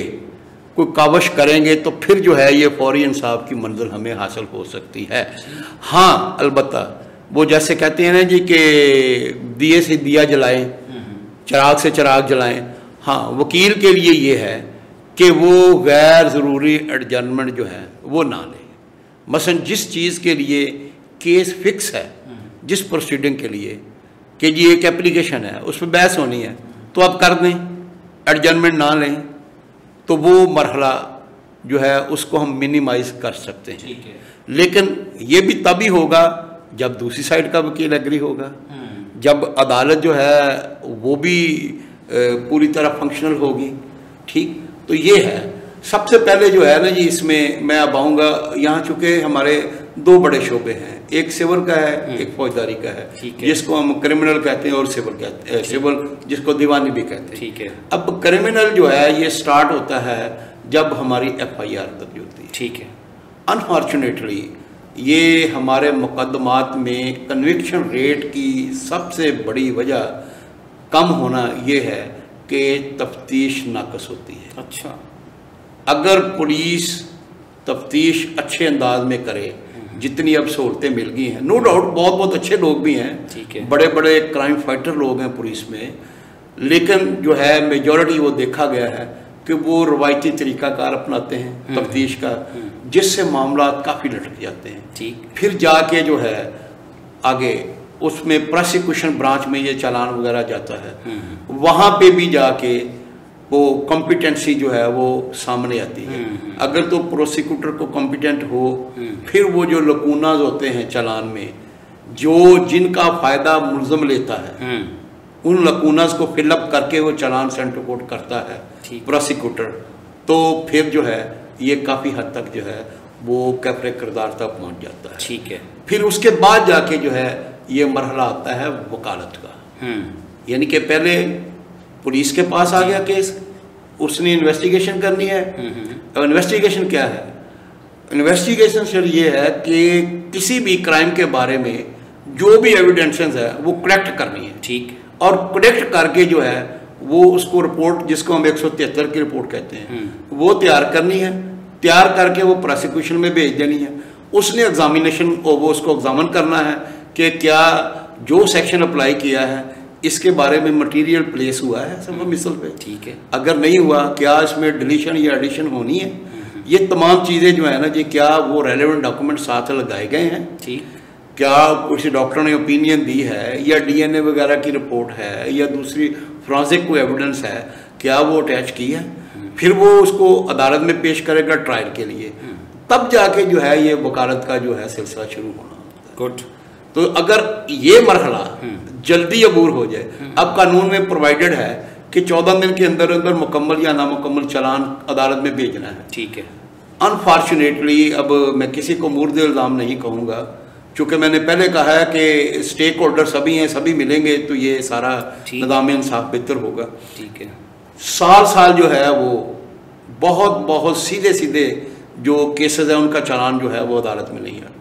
कोई कावश करेंगे तो फिर जो है ये फौरी इंसाफ की मंजिल हमें हासिल हो सकती है। हाँ, अलबत्ता वो जैसे कहते हैं ना जी कि दिए से दिया जलाएं, चिराग से चिराग जलाएं। हाँ, वकील के लिए ये है कि वो गैर ज़रूरी एडजर्नमेंट जो है वो ना ले। मसलन जिस चीज़ के लिए केस फिक्स है, जिस प्रोसीडिंग के लिए कि जी एक एप्लीकेशन है उस पर बहस होनी है तो आप कर दें, एडजर्नमेंट ना लें, तो वो मरहला जो है उसको हम मिनिमाइज़ कर सकते हैं। लेकिन ये भी तभी होगा जब दूसरी साइड का वकील एग्री होगा, जब अदालत जो है वो भी पूरी तरह फंक्शनल होगी। ठीक, तो ये है सबसे पहले जो है ना जी, इसमें मैं अब आऊँगा, यहाँ चूँकि हमारे दो बड़े शोबे हैं, एक सिविल का है, एक फौजदारी का है, जिसको हम क्रिमिनल कहते हैं और सिविल कहते हैं, सिविल जिसको दीवानी भी कहते हैं। ठीक है। अब क्रिमिनल जो है ये स्टार्ट होता है जब हमारी FIR दर्ज होती है। ठीक है। अनफॉर्चुनेटली ये हमारे मुकदमात में कन्विक्शन रेट की सबसे बड़ी वजह कम होना ये है कि तफ्तीश नाकस होती है। अच्छा। अगर पुलिस तफ्तीश अच्छे अंदाज में करे, जितनी अब सहूलतें मिल गई हैं, नो डाउट बहुत बहुत अच्छे लोग भी हैं, बड़े बड़े क्राइम फाइटर लोग हैं पुलिस में, लेकिन जो है मेजॉरिटी वो देखा गया है कि वो रवायती तरीक़ाकार अपनाते हैं तफ्तीश का, जिससे मामला काफ़ी लटक जाते हैं। ठीक। फिर जाके जो है आगे उसमें प्रोसिक्यूशन ब्रांच में ये चालान वगैरह जाता है, वहाँ पे भी जाके वो कॉम्पिटेंसी जो है वो सामने आती है। अगर तो प्रोसिक्यूटर को कॉम्पिटेंट हो, फिर वो जो लकूनाज होते हैं चालान में, जो जिनका फ़ायदा मुल्ज़म लेता है, उन लकूनाज को फिलअप करके वो चालान सेंड रिपोर्ट करता है प्रोसिक्यूटर, तो फिर जो है ये काफ़ी हद तक जो है वो कैफरे किरदार तक पहुँच जाता है। ठीक है। फिर उसके बाद जाके जो है ये मरहला आता है वकालत का, यानी कि पहले पुलिस के पास आ गया केस, उसने इन्वेस्टिगेशन करनी है। अब इन्वेस्टिगेशन क्या है? इन्वेस्टिगेशन सर ये है कि किसी भी क्राइम के बारे में जो भी एविडेंसेस है वो कलेक्ट करनी है। ठीक। और कलेक्ट करके जो है वो उसको रिपोर्ट, जिसको हम 173 की रिपोर्ट कहते हैं, वो तैयार करनी है। तैयार करके वो प्रोसिक्यूशन में भेज देनी है। उसने एग्जामिनेशन वो उसको एग्जामिन करना है कि क्या जो सेक्शन अप्लाई किया है इसके बारे में मटेरियल प्लेस हुआ है सब मिसल पे। ठीक है। अगर नहीं हुआ, क्या इसमें डिलीशन या एडिशन होनी है, ये तमाम चीज़ें जो है ना जी, क्या वो रेलेवेंट डॉक्यूमेंट साथ लगाए गए हैं। ठीक। क्या किसी डॉक्टर ने ओपिनियन दी है, या DNA वगैरह की रिपोर्ट है, या दूसरी फोरेंसिक कोई एविडेंस है, क्या वो अटैच की है। फिर वो उसको अदालत में पेश करेगा ट्रायल के लिए, तब जाके जो है ये वकालत का जो है सिलसिला शुरू होना होता है। गुड। तो अगर ये मरहला जल्दी अबूर हो जाए, अब कानून में प्रोवाइडेड है कि 14 दिन के अंदर अंदर मुकम्मल या नामुकम्मल चालान अदालत में भेजना है। ठीक है। अनफॉर्चुनेटली अब मैं किसी को मुर्द इल्ज़ाम नहीं कहूँगा, चूँकि मैंने पहले कहा है कि स्टेक होल्डर सभी हैं, सभी मिलेंगे तो ये सारा निज़ाम इंसाफ बेहतर होगा। ठीक है। साल साल जो है वो बहुत बहुत सीधे सीधे जो केसेस हैं उनका चालान जो है वो अदालत में नहीं आता।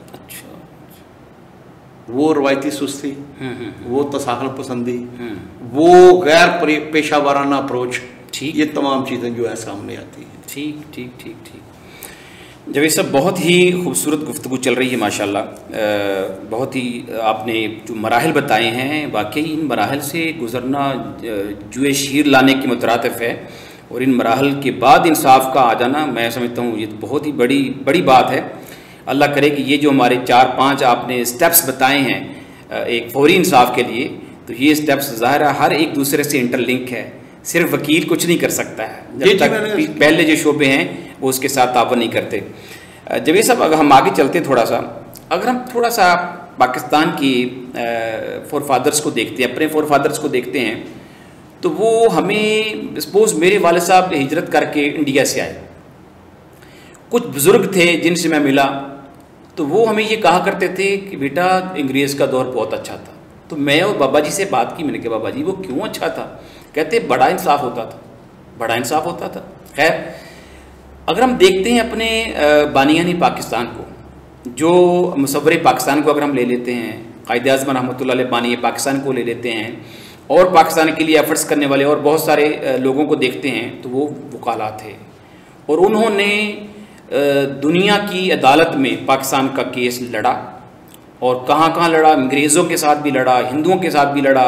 वो रवायती सुस्ती, वो तसाहल पसंदी, वो गैर पेशा वाराना अप्रोच, ये तमाम चीज़ें जो है सामने आती हैं। ठीक ठीक ठीक ठीक। जब ये सब बहुत ही खूबसूरत गुफ्तगू चल रही है माशाल्लाह, बहुत ही आपने जो मराहल बताए हैं, वाकई इन मराहल से गुज़रना जुए शीर लाने की मुतरातिफ है, और इन मराहल के बाद इंसाफ का आ जाना मैं समझता हूँ ये तो बहुत ही बड़ी बात है। अल्लाह करे कि ये जो हमारे 4-5 आपने स्टेप्स बताए हैं एक फौरी इंसाफ के लिए, तो ये स्टेप्स ज़ाहिर हर एक दूसरे से इंटरलिंक है, सिर्फ वकील कुछ नहीं कर सकता है जब तक पहले जो शोबे हैं वो उसके साथ तावन नहीं करते। जवेद साहब, अगर हम आगे चलते थोड़ा सा, अगर हम थोड़ा सा पाकिस्तान की फोर फादर्स को देखते हैं, अपने फोर फादर्स को देखते हैं, तो वो हमें सपोज़ मेरे वाले साहब हिजरत करके इंडिया से आए, कुछ बुज़ुर्ग थे जिनसे मैं मिला तो वो हमें ये कहा करते थे कि बेटा अंग्रेज़ का दौर बहुत अच्छा था। तो मैं और बाबा जी से बात की, मैंने कहा बाबा जी वो क्यों अच्छा था? कहते बड़ा इंसाफ होता था, बड़ा इंसाफ होता था। खैर, अगर हम देखते हैं अपने बानियानी पाकिस्तान को, जो मुसव्वरे पाकिस्तान को अगर हम ले लेते हैं, कायद आज़म रहमतुल्लाह अलैह बानी पाकिस्तान को ले लेते हैं और पाकिस्तान के लिए एफर्ट्स करने वाले और बहुत सारे लोगों को देखते हैं, तो वो वकाला थे और उन्होंने दुनिया की अदालत में पाकिस्तान का केस लड़ा और कहाँ लड़ा, अंग्रेज़ों के साथ भी लड़ा, हिंदुओं के साथ भी लड़ा,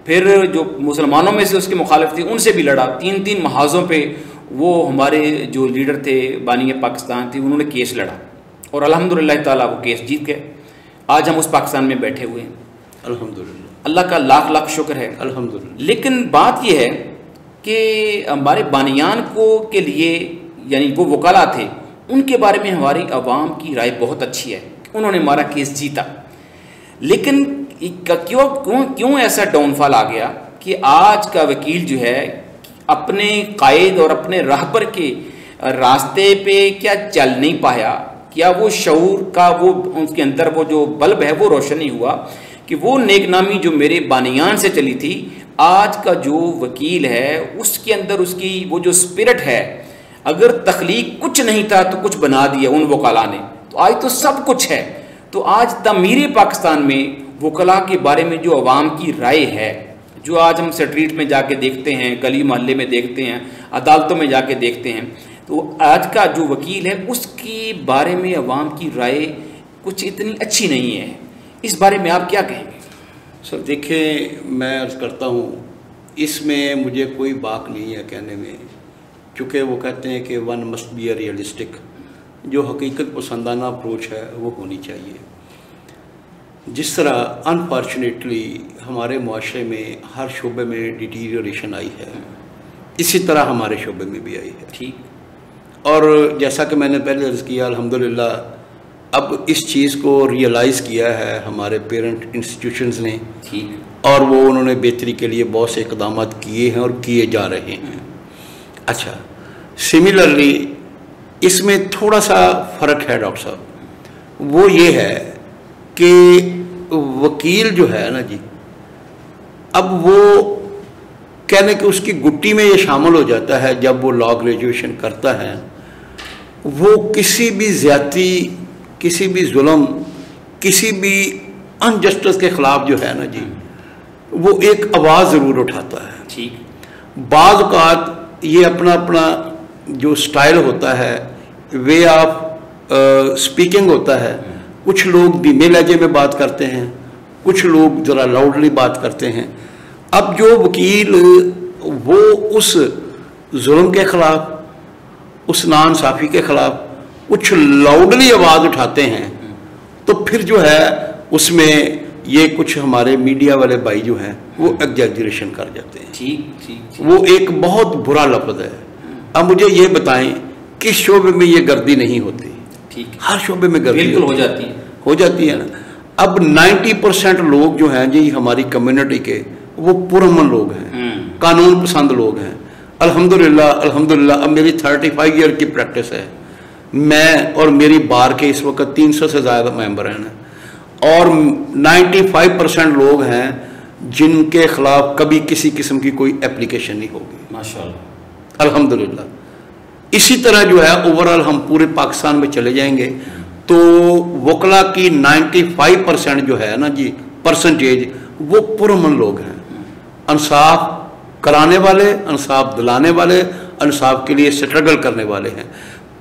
फिर जो मुसलमानों में से उसके मुखालिफ थे उनसे भी लड़ा। 3-3 महाजों पे वो हमारे जो लीडर थे बानी पाकिस्तान थे, उन्होंने केस लड़ा और अल्हम्दुलिल्लाह ताला वो केस जीत गए। आज हम उस पाकिस्तान में बैठे हुए हैं, अल्हम्दुलिल्लाह, अल्लाह का लाख लाख शुक्र है, अल्हम्दुलिल्लाह। लेकिन बात यह है कि हमारे बानियान को के लिए, यानी वो वकाला थे, उनके बारे में हमारी आवाम की राय बहुत अच्छी है, उन्होंने हमारा केस जीता। लेकिन क्यों ऐसा डाउनफॉल आ गया कि आज का वकील जो है अपने कायद और अपने राहबर के रास्ते पे क्या चल नहीं पाया? क्या वो शऊर का वो उनके अंदर वो जो बल्ब है वो रोशन नहीं हुआ कि वो नेकनामी जो मेरे बानियान से चली थी, आज का जो वकील है उसके अंदर उसकी वो जो स्पिरिट है, अगर तख्लीक कुछ नहीं था तो कुछ बना दिया उन वकाला ने, तो आज तो सब कुछ है। तो आज तमीर पाकिस्तान में वकला के बारे में जो अवाम की राय है, जो आज हम स्ट्रीट में जाके देखते हैं, गली मोहल्ले में देखते हैं, अदालतों में जाके देखते हैं, तो आज का जो वकील है उसके बारे में अवाम की राय कुछ इतनी अच्छी नहीं है। इस बारे में आप क्या कहेंगे? सर देखिए, मैं अर्ज़ करता हूँ, इसमें मुझे कोई बात नहीं है कहने में, क्योंकि वो कहते हैं कि one must be a realistic, जो हकीकत पसंदाना अप्रोच है वो होनी चाहिए। जिस तरह अनफॉर्चुनेटली हमारे मुआशरे में हर शोबे में डिटीरियोरेशन आई है, इसी तरह हमारे शोबे में भी आई है। ठीक। और जैसा कि मैंने पहले अर्ज़ किया, अल्हम्दुलिल्लाह अब इस चीज़ को रियलाइज़ किया है हमारे पेरेंट इंस्टीट्यूशंस ने। ठीक। और वो उन्होंने बेहतरी के लिए बहुत से इक़दाम किए हैं और किए जा रहे हैं। अच्छा, सिमिलरली इसमें थोड़ा सा फ़र्क है डॉक्टर साहब, वो ये है कि वकील जो है ना जी, अब वो कहने कि उसकी गुट्टी में ये शामिल हो जाता है जब वो लॉ ग्रेजुएशन करता है, वो किसी भी ज़्यादती, किसी भी जुल्म, किसी भी अनजस्टिस के ख़िलाफ़ जो है ना जी, वो एक आवाज़ ज़रूर उठाता है। ठीक। बाज़ औक़ात ये अपना अपना जो स्टाइल होता है, वे ऑफ स्पीकिंग होता है, कुछ लोग धीमे लहजे में बात करते हैं, कुछ लोग ज़रा लाउडली बात करते हैं। अब जो वकील वो उस जुल्म के ख़िलाफ़, उस नाइंसाफ़ी के ख़िलाफ़ कुछ लाउडली आवाज़ उठाते हैं, तो फिर जो है उसमें ये कुछ हमारे मीडिया वाले भाई जो हैं वो एग्जैजरेशन कर जाते हैं। ठीक। वो एक बहुत बुरा लफ्ज़ है। अब मुझे ये बताएं, किस शोबे में ये गर्दी नहीं होती? ठीक। हर शोबे में गर्दी बिल्कुल हो जाती है ना। अब 90% लोग जो हैं जी हमारी कम्युनिटी के, वो पुरअमन लोग हैं, कानून पसंद लोग हैं। अल्हम्दुलिल्लाह अब मेरी 35 ईयर की प्रैक्टिस है। मैं और मेरी बार के इस वक्त 300 से ज़्यादा मेंबर हैं और 95% लोग हैं जिनके ख़िलाफ़ कभी किसी किस्म की कोई एप्लीकेशन नहीं होगी, माशाअल्लाह, अल्हम्दुलिल्लाह। इसी तरह जो है ओवरऑल हम पूरे पाकिस्तान में चले जाएंगे तो वकला की 95% जो है ना जी परसेंटेज, वो पुरअमन लोग हैं, इंसाफ कराने वाले, इंसाफ दिलाने वाले, इंसाफ के लिए स्ट्रगल करने वाले हैं।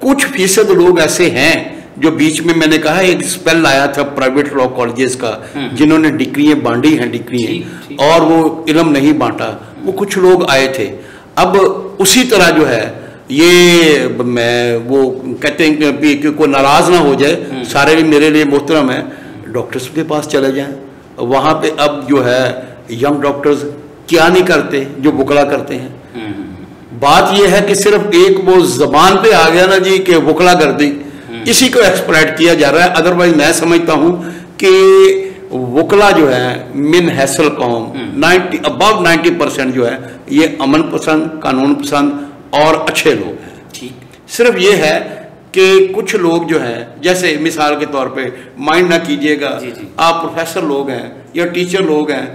कुछ फीसद लोग ऐसे हैं जो बीच में मैंने कहा एक स्पेल आया था प्राइवेट लॉ कॉलेजेस का, जिन्होंने डिग्रियाँ बांटी हैं, डिग्रियाँ, और वो इल्म नहीं बांटा, वो कुछ लोग आए थे। अब उसी तरह जो है ये मैं वो कहते हैं कि कोई नाराज़ ना हो जाए, सारे मेरे लिए मोहतरम है, डॉक्टर्स के पास चले जाएं, वहाँ पे अब जो है यंग डॉक्टर्स क्या नहीं करते जो वकला करते हैं। बात यह है कि सिर्फ एक वो जबान पे आ गया ना जी कि वकला कर दी, इसी को एक्सप्लॉइट किया जा रहा है। अदरवाइज मैं समझता हूं कि वकला जो है मिन हैसल कौम 90% जो है ये अमन पसंद, कानून पसंद और अच्छे लोग हैं। ठीक, सिर्फ ये है कि कुछ लोग जो हैं, जैसे मिसाल के तौर पे माइंड ना कीजिएगा, आप प्रोफेसर लोग हैं या टीचर लोग हैं,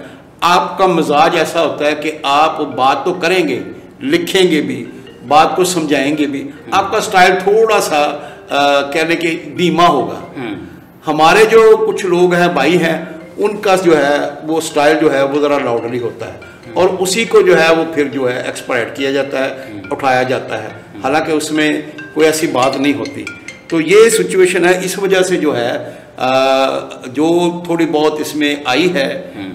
आपका मिजाज ऐसा होता है कि आप बात तो करेंगे, लिखेंगे भी, बात को समझाएंगे भी, आपका स्टाइल थोड़ा सा कहने के धीमा होगा। हमारे जो कुछ लोग हैं, भाई हैं, उनका जो है वो स्टाइल जो है वो ज़रा लाउडली होता है और उसी को जो है वो फिर जो है एक्सप्लॉइट किया जाता है, उठाया जाता है, हालांकि उसमें कोई ऐसी बात नहीं होती। तो ये सिचुएशन है, इस वजह से जो है जो थोड़ी बहुत इसमें आई है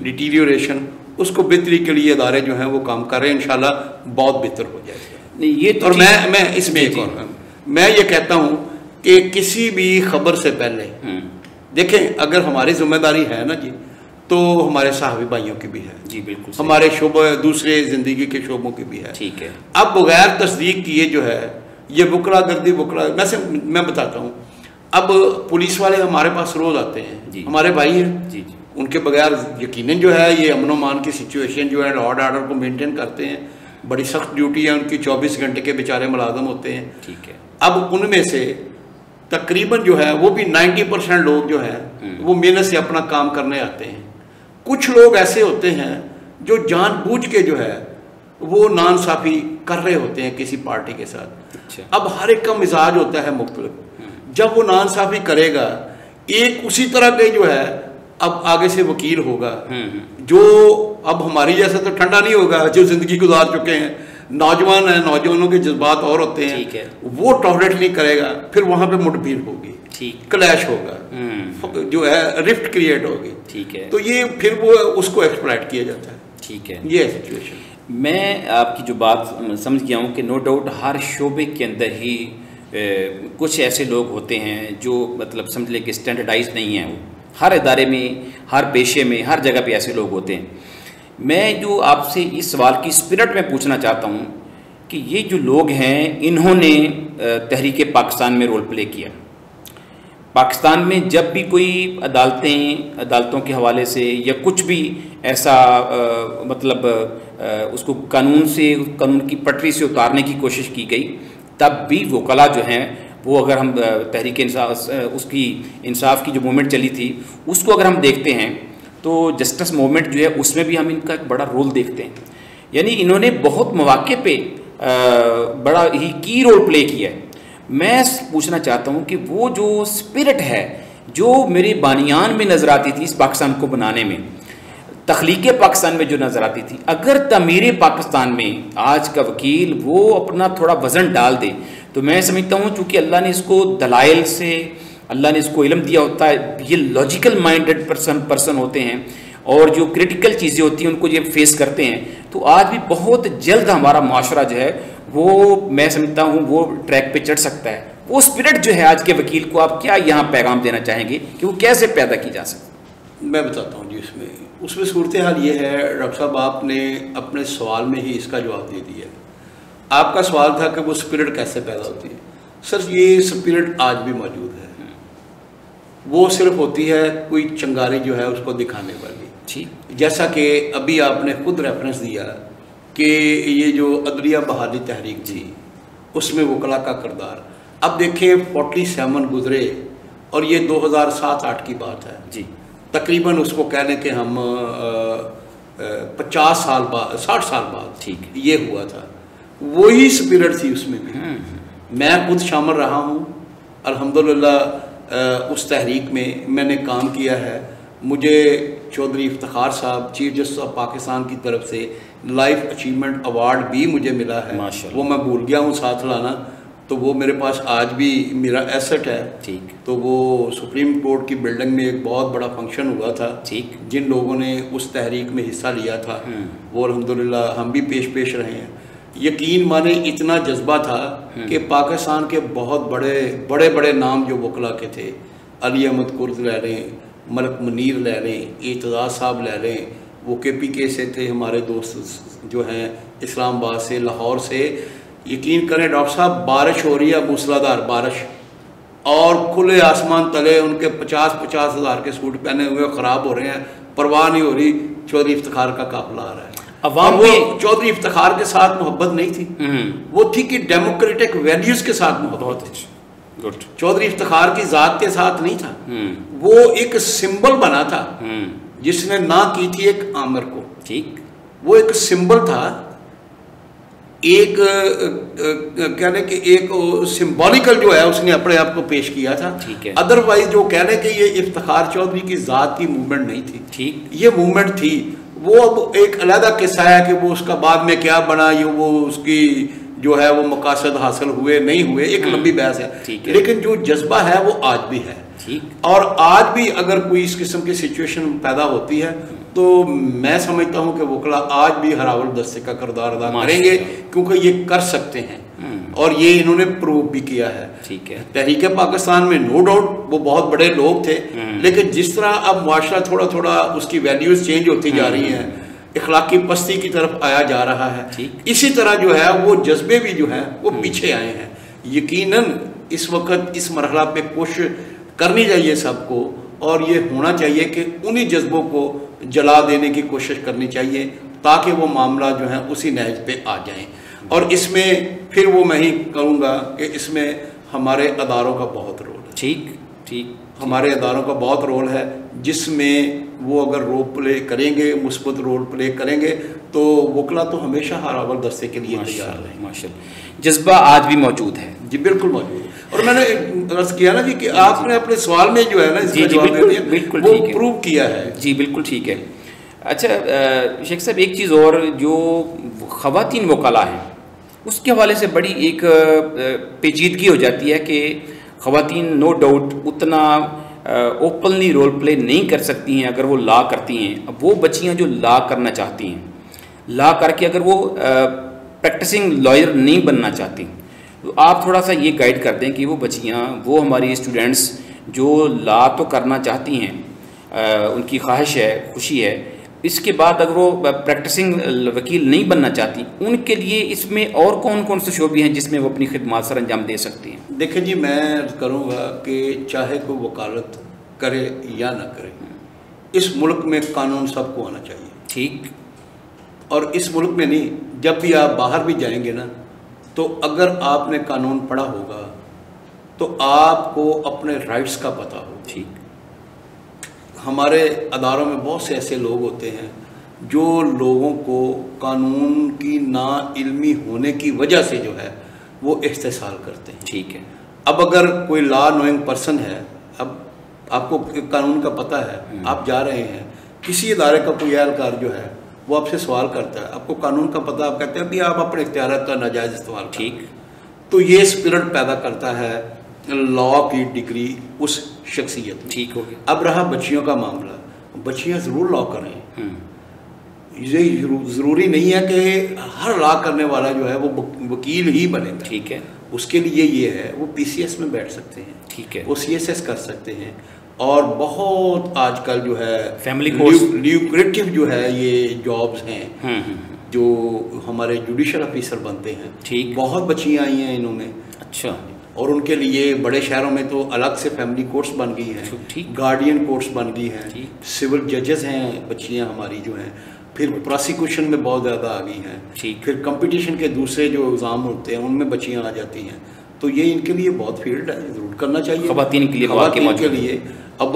डिटीरियोरेशन, उसको बेहतरी के लिए इदारे जो हैं वो काम कर रहे हैं, इंशाल्लाह बहुत बेहतर हो जाएगा। नहीं ये तो और मैं इसमें एक और मैं ये कहता हूँ कि किसी भी खबर से पहले देखें, अगर हमारी जिम्मेदारी है ना जी, तो हमारे साहबी भाइयों की भी है जी, बिल्कुल हमारे शोबे, दूसरे जिंदगी के शोबों की भी है। ठीक है। अब बगैर तस्दीक किए जो है ये वकला गर्दी वकला, मैं बताता हूँ, अब पुलिस वाले हमारे पास रोज आते हैं, हमारे भाई हैं जी, उनके बगैर यकीनन जो है ये अमन मान की सिचुएशन जो है लॉ एंड ऑर्डर को मेंटेन करते हैं, बड़ी सख्त ड्यूटी है उनकी, 24 घंटे के बेचारे मुलाजम होते हैं। ठीक है। अब उनमें से तकरीबन जो है वो भी 90% लोग जो है वो मेहनत से अपना काम करने आते हैं। कुछ लोग ऐसे होते हैं जो जानबूझ के जो है वो नाइंसाफी कर रहे होते हैं किसी पार्टी के साथ। अच्छा। अब हर एक का मिजाज होता है मुख्तलिफ, जब वो नाइंसाफी करेगा एक उसी तरह के जो है अब आगे से वकील होगा जो अब हमारी जैसा तो ठंडा नहीं होगा, जो जिंदगी गुजार चुके हैं, नौजवान है, नौजवानों के जज्बात और होते हैं, ठीक है। वो टॉलरेट नहीं करेगा, फिर वहां पे मुठभेड़ होगी, ठीक, क्लैश होगा, जो है रिफ्ट क्रिएट होगी। ठीक है। तो ये फिर वो उसको एक्सप्लॉइट किया जाता है। ठीक है, ये सिचुएशन। मैं आपकी जो बात समझ गया हूँ कि नो डाउट हर शोबे के अंदर ही कुछ ऐसे लोग होते हैं जो मतलब समझ ले कि स्टैंडर्डाइज नहीं है, वो हर इदारे में, हर पेशे में, हर जगह पे ऐसे लोग होते हैं। मैं जो आपसे इस सवाल की स्पिरिट में पूछना चाहता हूँ कि ये जो लोग हैं इन्होंने तहरीक पाकिस्तान में रोल प्ले किया। पाकिस्तान में जब भी कोई अदालतों के हवाले से या कुछ भी ऐसा मतलब उसको कानून की पटरी से उतारने की कोशिश की गई, तब भी वकला जो हैं वो, अगर हम तहरीक उसकी इंसाफ की जो मूवमेंट चली थी उसको अगर हम देखते हैं तो जस्टिस मूवमेंट जो है उसमें भी हम इनका एक बड़ा रोल देखते हैं। यानी इन्होंने बहुत मौके पे बड़ा ही की रोल प्ले किया है। मैं पूछना चाहता हूँ कि वो जो स्पिरिट है जो मेरे बानियान में नज़र आती थी इस पाकिस्तान को बनाने में, तख्लीक़ पाकिस्तान में जो नज़र आती थी, अगर तमीर पाकिस्तान में आज का वकील वो अपना थोड़ा वज़न डाल दे तो मैं समझता हूँ चूँकि अल्लाह ने इसको दलाइल से, अल्लाह ने इसको इल्म दिया होता है, ये लॉजिकल माइंडेड पर्सन होते हैं और जो क्रिटिकल चीज़ें होती हैं उनको ये फेस करते हैं, तो आज भी बहुत जल्द हमारा माशरा जो है वो मैं समझता हूँ वो ट्रैक पे चढ़ सकता है। वो स्पिरिट जो है आज के वकील को आप क्या यहाँ पैगाम देना चाहेंगे कि वो कैसे पैदा की जा सकती? मैं बताता हूँ जी। उसमें सूरत हाल ये है, डॉक्टर साहब आपने अपने सवाल में ही इसका जवाब दे दिया। आपका सवाल था कि वो स्पिरिट कैसे पैदा होती है। सर ये स्पिरिट आज भी मौजूद है, वो सिर्फ होती है कोई चंगारी जो है उसको दिखाने वाली। ठीक, जैसा कि अभी आपने खुद रेफरेंस दिया कि ये जो अदलिया बहाली तहरीक थी उसमें वकला का किरदार, अब देखें 47 गुजरे और ये 2007-8 की बात है जी, तकरीबन उसको कहने के हम 50 साल बाद, 60 साल बाद ठीक ये हुआ था। वही स्पिरिट थी उसमें भी। मैं खुद शामिल रहा हूँ अल्हम्दुलिल्लाह, उस तहरीक में मैंने काम किया है। मुझे चौधरी इफ्तिखार साहब चीफ जस्टिस ऑफ पाकिस्तान की तरफ से लाइफ अचीवमेंट अवार्ड भी मुझे मिला है, वो मैं भूल गया हूँ साथ लाना, तो वो मेरे पास आज भी मेरा एसेट है। ठीक, तो वो सुप्रीम कोर्ट की बिल्डिंग में एक बहुत बड़ा फंक्शन हुआ था। ठीक, जिन लोगों ने उस तहरीक में हिस्सा लिया था वो अल्हम्दुलिल्लाह हम भी पेश रहे हैं। यकीन माने इतना जज्बा था कि पाकिस्तान के बहुत बड़े बड़े नाम जो वकला के थे, अली अहमद कुर्द ले लें, मलिक मुनीर ले लें, एतजाज़ साहब ले लें, वो KPK से थे, हमारे दोस्त जो हैं इस्लामाबाद से, लाहौर से। यकीन करें डॉक्टर साहब, बारिश हो रही है, मूसलाधार बारिश, और खुले आसमान तले उनके 50-50 हज़ार के सूट पहने हुए ख़राब हो रहे हैं, परवाह नहीं हो रही। चौधरी इफ्तिखार का काफिला आ रहा है। अवाम वो चौधरी इफ्तिखार के साथ मोहब्बत नहीं थी, वो थी कि डेमोक्रेटिक वैल्यूज के साथ मोहब्बत। गुड। चौधरी इफ्तिखार की जात के साथ नहीं था, वो एक सिंबल बना था जिसने ना की थी एक आमिर को। ठीक, वो एक सिंबल था, एक कहने कि एक सिंबॉलिकल जो है उसने अपने आप को पेश किया था। अदरवाइज जो कहने कि ये इफ्तिखार चौधरी की जात की मूवमेंट नहीं थी। ठीक, ये मूवमेंट थी। वो अब एक अलग किस्सा है कि वो उसका बाद में क्या बना, ये वो उसकी जो है वो मकासद हासिल हुए नहीं हुए, एक लंबी बहस है। लेकिन जो जज्बा है वो आज भी है। और आज भी अगर कोई इस किस्म की सिचुएशन पैदा होती है तो मैं समझता हूं कि वकला आज भी हरावल दस्ते का किरदार अदा करेंगे, क्योंकि ये कर सकते हैं और ये इन्होंने प्रूव भी किया है। ठीक है, तहरीक पाकिस्तान में नो डाउट वो बहुत बड़े लोग थे, लेकिन जिस तरह अब माशरा थोड़ा थोड़ा उसकी वैल्यूज चेंज होती जा रही हैं, इखलाकी पस्ती की तरफ आया जा रहा है, इसी तरह जो है वो जज्बे भी जो है वो पीछे आए हैं। यकीनन इस वक्त इस मरहला पे कोशिश करनी चाहिए सबको, और ये होना चाहिए कि उन्हीं जज्बों को जला देने की कोशिश करनी चाहिए ताकि वो मामला जो है उसी नहज पे आ जाए। और इसमें फिर वो मैं ही कहूँगा कि इसमें हमारे अदारों का बहुत रोल है। ठीक ठीक, हमारे अदारों का बहुत रोल है, जिसमें वो अगर रोल प्ले करेंगे, मुस्बत रोल प्ले करेंगे, तो वकला तो हमेशा हरावल दस्ते के लिए तैयार है। माशाअल्लाह, जज्बा आज भी मौजूद है। जी बिल्कुल मौजूद है। और मैंने अर्ज किया ना जी कि आपने अपने सवाल में जो है ना इसका जवाब बिल्कुल वो प्रूव किया है। जी बिल्कुल ठीक है। अच्छा शेख साहब, एक चीज़ और, जो ख़वातीन वकला हैं उसके हवाले से बड़ी एक पेचीदगी हो जाती है कि ख़वातीन नो डाउट उतना ओपनली रोल प्ले नहीं कर सकती हैं अगर वो ला करती हैं। अब वो बच्चियां जो ला करना चाहती हैं, ला करके अगर वो प्रैक्टिसिंग लॉयर नहीं बनना चाहती, तो आप थोड़ा सा ये गाइड कर दें कि वो बच्चियां, वो हमारी स्टूडेंट्स जो ला तो करना चाहती हैं, उनकी ख्वाहिश है, खुशी है, इसके बाद अगर वो प्रैक्टिसिंग वकील नहीं बनना चाहती, उनके लिए इसमें और कौन कौन से शोबे हैं जिसमें वो अपनी खिदमत सर अंजाम दे सकती हैं? देखिए जी, मैं करूँगा कि चाहे कोई वकालत करे या ना करे, इस मुल्क में कानून सबको आना चाहिए। ठीक, और इस मुल्क में नहीं, जब भी आप बाहर भी जाएंगे ना, तो अगर आपने कानून पढ़ा होगा तो आपको अपने राइट्स का पता हो। ठीक, हमारे अदारों में बहुत से ऐसे लोग होते हैं जो लोगों को कानून की नाइल्मी होने की वजह से जो है वो इस्तेसाल करते हैं। ठीक है, अब अगर कोई लॉ नोइंग पर्सन है, अब आपको कानून का पता है, आप जा रहे हैं, किसी इदारे का कोई एहलकार जो है वो आपसे सवाल करता है, आपको कानून का पता, आप कहते हैं भी आप अपने इख्तियारात का नाजायज़ इस्तेमाल। ठीक, तो ये स्पिरिट पैदा करता है लॉ की डिग्री उस शख्सियत में। ठीक हो गया। अब रहा बच्चियों का मामला, बच्चियां ज़रूर लॉ करें, ये ज़रूरी नहीं है कि हर लॉ करने वाला जो है वो वकील ही बनेगा। ठीक है, उसके लिए ये है वो PCS में बैठ सकते हैं। ठीक है, वो CSS कर सकते हैं, और बहुत आजकल जो है फैमिली कोर्स ल्यूक्रेटिव जो है ये जॉब्स हैं जो हमारे जुडिशल ऑफिसर बनते हैं। ठीक, बहुत बच्चियां आई हैं इन्होंने। अच्छा, और उनके लिए बड़े शहरों में तो अलग से फैमिली कोर्ट्स बन गई हैं, गार्डियन कोर्ट्स बन गई हैं, सिविल जजेस हैं बच्चियां हमारी जो हैं, फिर प्रोसिक्यूशन में बहुत ज़्यादा आ गई हैं, फिर कंपटीशन के दूसरे जो एग्ज़ाम होते हैं उनमें बच्चियां आ जाती हैं। तो ये इनके लिए बहुत फील्ड है, ज़रूर करना चाहिए ख़वातीन के लिए। ख़वातीन के लिए अब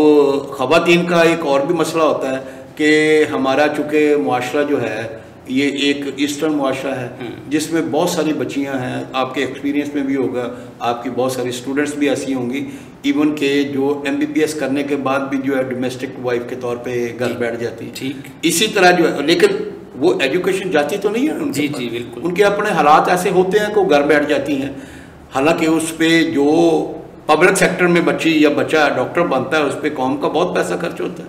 ख़वातीन का एक और भी मसला होता है कि हमारा चूँकि मुआशरा जो है ये एक ईस्टर्न मुआशरा है जिसमें बहुत सारी बच्चियां हैं, आपके एक्सपीरियंस में भी होगा, आपकी बहुत सारी स्टूडेंट्स भी ऐसी होंगी इवन के जो MBBS करने के बाद भी जो है डोमेस्टिक वाइफ के तौर पे घर बैठ जाती है। ठीक, इसी तरह जो है, लेकिन वो एजुकेशन जाती तो नहीं है उनके। जी जी बिल्कुल, उनके अपने हालात ऐसे होते हैं कि वो घर बैठ जाती हैं। हालांकि उस पर जो पब्लिक सेक्टर में बच्ची या बच्चा डॉक्टर बनता है उस पर कौम का बहुत पैसा खर्च होता है,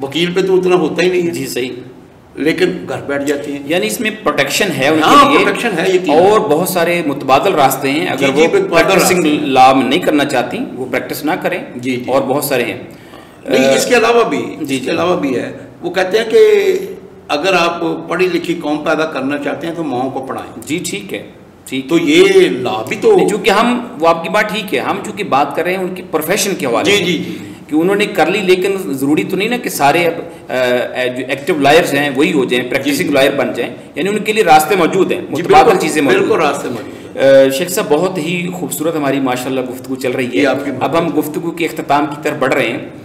वकील पे तो उतना होता ही नहीं है। जी सही, लेकिन घर बैठ जाती हैं। यानी इसमें प्रोटेक्शन है उनके लिए, प्रोटेक्शन है ये, और बहुत सारे मुतबादल रास्ते हैं। अगर वो प्रैक्टिसिंग लॉ नहीं करना चाहती वो प्रैक्टिस ना करें। जी, और बहुत सारे हैं। नहीं, इसके अलावा भी है, वो कहते हैं कि अगर आप पढ़ी लिखी कौम पैदा करना चाहते हैं तो माओ को पढ़ाएं। जी ठीक है, ठीक। तो ये लाभ भी तो, चूँकि हम, वो आपकी बात ठीक है, हम चूँकि बात कर रहे हैं उनकी प्रोफेशन के हवाले जी जी जी कि उन्होंने कर ली, लेकिन ज़रूरी तो नहीं ना कि सारे अब जो एक्टिव लॉयर्स हैं वही हो जाएं, प्रैक्टिसिंग लॉयर बन जाएं, यानी उनके लिए रास्ते मौजूद हैं, मुतबादल चीज़ें मौजूद, बिल्कुल रास्ते मौजूद। शेख साहब बहुत ही खूबसूरत हमारी माशाल्लाह गुफ्तगू चल रही है। अब हम गुफ्तगू के अख्ताम की तरफ बढ़ रहे हैं।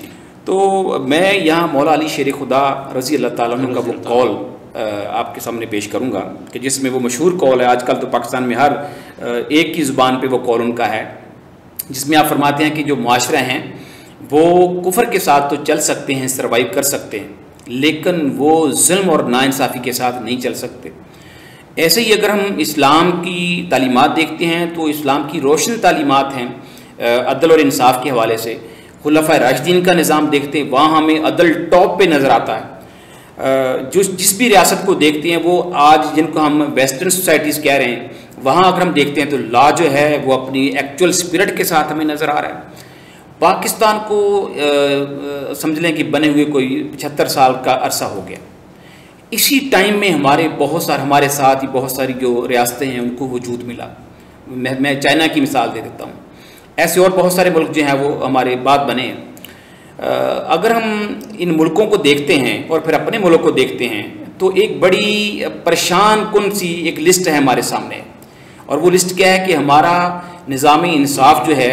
तो मैं यहाँ मौला अली शेर खुदा रज़ी अल्लाह ताला अन्हु का वो कौल आपके सामने पेश करूँगा कि जिसमें वो मशहूर कौल है, आजकल तो पाकिस्तान में हर एक की ज़ुबान पे वो कौल उनका है, जिसमें आप फरमाते हैं कि जो माशरा हैं वो कुफर के साथ तो चल सकते हैं, सर्वाइव कर सकते हैं, लेकिन वो जुल्म और नाइंसाफ़ी के साथ नहीं चल सकते। ऐसे ही अगर हम इस्लाम की तालीमात देखते हैं तो इस्लाम की रोशन तालीमात हैं अदल और इंसाफ के हवाले से। खुलफ़ाए राशिदीन का निज़ाम देखते हैं, वहाँ हमें अदल टॉप पे नज़र आता है। जिस भी रियासत को देखते हैं वो आज जिनको हम वेस्टर्न सोसाइटीज़ कह रहे हैं, वहाँ अगर हम देखते हैं तो लॉ जो है वो अपनी एक्चुअल स्पिरिट के साथ हमें नज़र आ रहा है। पाकिस्तान को समझ लें कि बने हुए कोई 75 साल का अरसा हो गया। इसी टाइम में हमारे साथ ही बहुत सारी जो रियासतें हैं उनको वजूद मिला। मैं चाइना की मिसाल दे देता हूँ, ऐसे और बहुत सारे मुल्क जो हैं वो हमारे बाद बने हैं। अगर हम इन मुल्कों को देखते हैं और फिर अपने मुल्क को देखते हैं तो एक बड़ी परेशान कुन सी एक लिस्ट है हमारे सामने, और वो लिस्ट क्या है कि हमारा निज़ामी इंसाफ जो है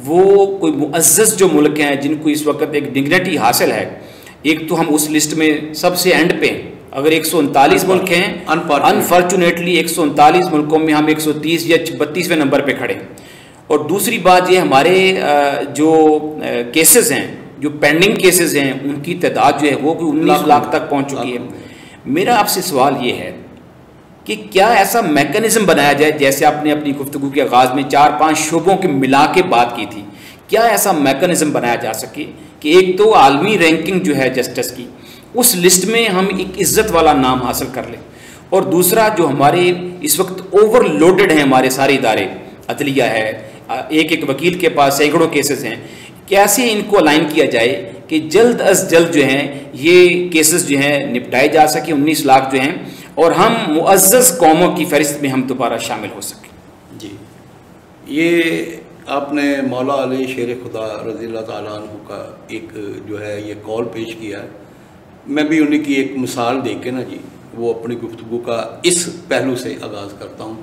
वो कोई मुअज़्ज़ज़ जो मुल्क हैं जिनको इस वक्त एक डिग्निटी हासिल है, एक तो हम उस लिस्ट में सबसे एंड पे, अगर 139 मुल्क हैं, अनफॉर्चुनेटली 139 मुल्कों में हम 130 या 32वें नंबर पे खड़े हैं। और दूसरी बात ये, हमारे जो केसेस हैं, जो पेंडिंग केसेस हैं, उनकी तादाद जो है वो भी 19 लाख तक पहुंच चुकी है। मेरा आपसे सवाल ये है कि क्या ऐसा मैकेनिज्म बनाया जाए, जैसे आपने अपनी गुफ्तगू के आगाज़ में 4-5 शोबों के मिला के बात की थी, क्या ऐसा मैकेनिज्म बनाया जा सके कि एक तो आलमी रैंकिंग जो है जस्टिस की, उस लिस्ट में हम एक इज़्ज़त वाला नाम हासिल कर लें, और दूसरा जो हमारे इस वक्त ओवरलोडेड हैं हमारे सारे इदारे, अदलिया है, एक वकील के पास सैकड़ों केसेस हैं, कैसे इनको अलाइन किया जाए कि जल्द अज जल्द जो हैं ये केसेस जो हैं निपटाए जा सके, 19 लाख जो हैं, और हम मुअज़्ज़ज़ कौमों की फहरिस्त में हम दोबारा शामिल हो सकें। जी, ये आपने मौला अली शेर खुदा रज़ी अल्लाह ताला अन्हु का एक जो है ये कॉल पेश किया है। मैं भी उन्हीं की एक मिसाल दे के ना जी वो अपनी गुफ्तगू का इस पहलू से आगाज़ करता हूँ।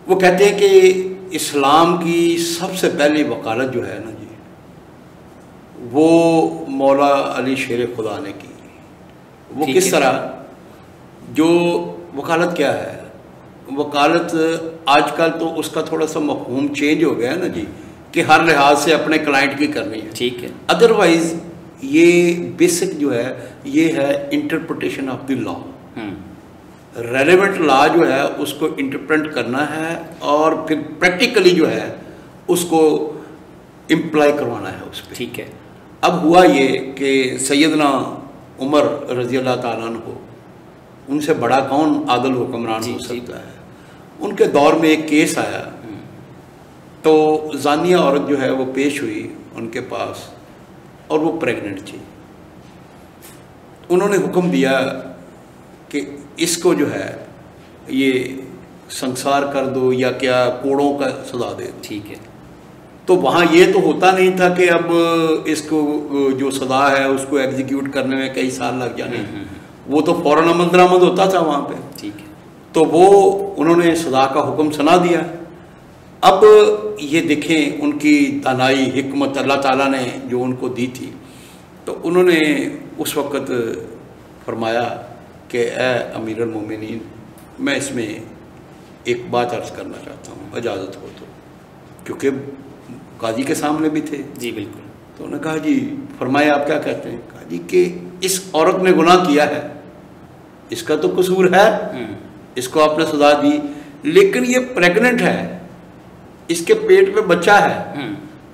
वो कहते हैं कि इस्लाम की सबसे पहली वकालत जो है ना जी, वो मौला अली शेर खुदा ने की। वो किस तरह, जो वकालत क्या है, वकालत आजकल तो उसका थोड़ा सा मफ़हूम चेंज हो गया है ना जी, कि हर लिहाज से अपने क्लाइंट की करनी है, ठीक है। अदरवाइज़ ये बेसिक जो है ये है interpretation of the law. Relevant law जो है उसको इंटरप्रेट करना है और फिर प्रैक्टिकली जो है उसको इम्प्लाई करवाना है उस पर, ठीक है। अब हुआ ये कि सैयदना उमर रज़ी अल्लाह ताला अन्हु, उनसे बड़ा कौन आदल हुक्मरान हो सकता है। उनके दौर में एक केस आया तो जानिया औरत जो है वो पेश हुई उनके पास और वो प्रेग्नेंट थी। उन्होंने हुक्म दिया कि इसको जो है ये संसार कर दो या क्या कोड़ों का सजा दे दो, ठीक है। तो वहाँ ये तो होता नहीं था कि अब इसको जो सजा है उसको एग्जीक्यूट करने में कई साल लग जाने, वो तो फौरन अमल दरामद होता था वहाँ पे, ठीक है। तो वो उन्होंने सजा का हुक्म सुना दिया। अब ये देखें उनकी दानाई हिकमत अल्लाह ताला ने जो उनको दी थी, तो उन्होंने उस वक़्त फरमाया कि ए अमीरुल मोमिनीन, मैं इसमें एक बात अर्ज़ करना चाहता हूँ, इजाज़त हो तो, क्योंकि काजी के सामने भी थे। जी बिल्कुल। तो उन्होंने कहा जी फरमाया आप क्या कहते हैं। कहा जी कि इस औरत ने गुनाह किया है, इसका तो कसूर है, इसको आपने सजा दी, लेकिन ये प्रेग्नेंट है, इसके पेट में बच्चा है,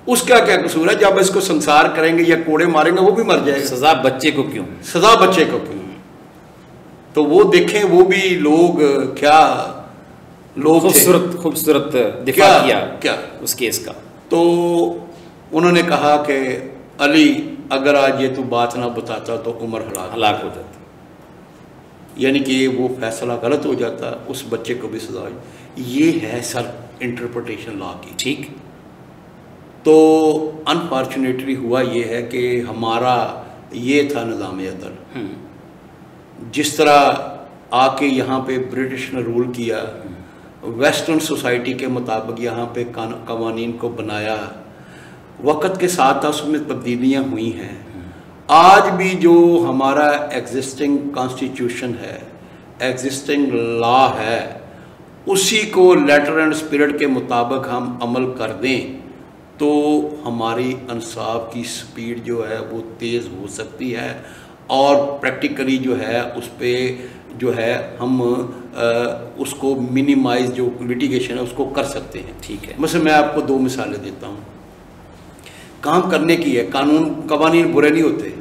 उसका क्या कसूर है, जब इसको संसार करेंगे या कोड़े मारेंगे वो भी मर जाएगा, सजा बच्चे को क्यों, सजा बच्चे को क्यों। तो वो देखें वो भी लोग क्या लोग खूबसूरत खूबसूरत दिफा किया क्या उस केस का। तो उन्होंने कहा कि अली अगर आज ये तू बात ना बताता तो उमर हलाक हो जाता। यानी कि वो फैसला गलत हो जाता, उस बच्चे को भी सजा हो। ये है सर इंटरप्रिटेशन लॉ की। ठीक। तो अनफॉर्चुनेटली हुआ ये है कि हमारा ये था निज़ाम अदल, जिस तरह आके यहाँ पे ब्रिटिश ने रूल किया, वेस्टर्न सोसाइटी के मुताबिक यहाँ पे कवानीन को बनाया, वक़्त के साथ उसमें तब्दीलियाँ हुई हैं। आज भी जो हमारा एग्जिस्टिंग कॉन्स्टिट्यूशन है, एग्जिस्टिंग लॉ है, उसी को लेटर एंड स्पिरिट के मुताबिक हम अमल कर दें तो हमारी इंसाफ की स्पीड जो है वो तेज़ हो सकती है और प्रैक्टिकली जो है उस पर जो है हम उसको मिनिमाइज जो लिटिगेशन है उसको कर सकते हैं। ठीक है। मतलब मैं आपको 2 मिसालें देता हूँ। काम करने की है, कवानीन बुरे नहीं होते,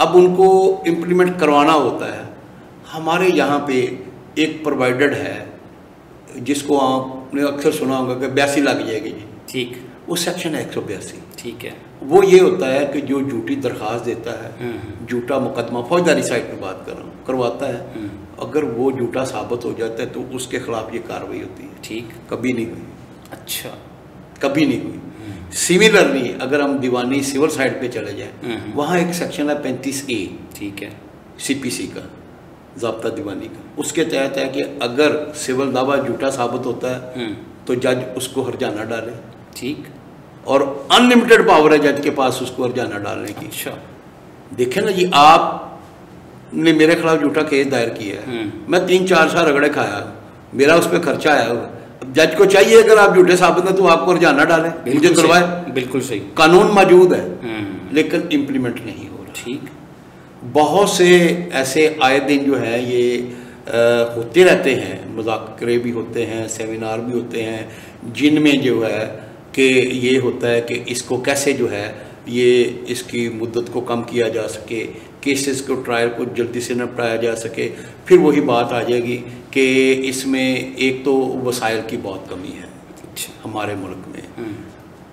अब उनको इम्प्लीमेंट करवाना होता है। हमारे यहाँ पे एक प्रोवाइडेड है जिसको आपने अक्सर सुना होगा कि 82 लग जाएगी जी। ठीक। वो सेक्शन है 182। ठीक है। वो ये होता है कि जो झूठी दरख्वास्त देता है, झूठा मुकदमा फौजदारी साइड पे बात कर रहा हूँ करवाता है, अगर वो झूठा साबित हो जाता है तो उसके खिलाफ ये कार्रवाई होती है। ठीक। कभी नहीं हुई। अच्छा। कभी नहीं हुई। सिमिलरली अगर हम दीवानी सिविल साइड पे चले जाएं, वहाँ एक सेक्शन है 35A। ठीक है। CPC का, ज़ाब्ता दीवानी का, उसके तहत है कि अगर सिविल दावा झूठा साबित होता है तो जज उसको हर्जाना डाले। ठीक। और अनलिमिटेड पावर है जज के पास उसको हर्जाना डालने की। अच्छा। देखें ना जी, आपने मेरे खिलाफ झूठा केस दायर किया है, मैं 3-4 साल रगड़े खाया, मेरा उस पर खर्चा आया हुआ, अब जज को चाहिए अगर आप झूठे साबित हैं तो आपको हर्जाना डालें, मुझे करवाए। बिल्कुल सही। कानून मौजूद है लेकिन इम्प्लीमेंट नहीं हो रहा। ठीक। बहुत से ऐसे आए दिन जो है ये होते रहते हैं, मुज़ाकरे भी होते हैं, सेमिनार भी होते हैं, जिनमें जो है कि ये होता है कि इसको कैसे जो है ये इसकी मुद्दत को कम किया जा सके, केसेस को ट्रायल को जल्दी से निपटाया जा सके। फिर वही बात आ जाएगी कि इसमें एक तो वसाइल की बहुत कमी है। अच्छा। हमारे मुल्क में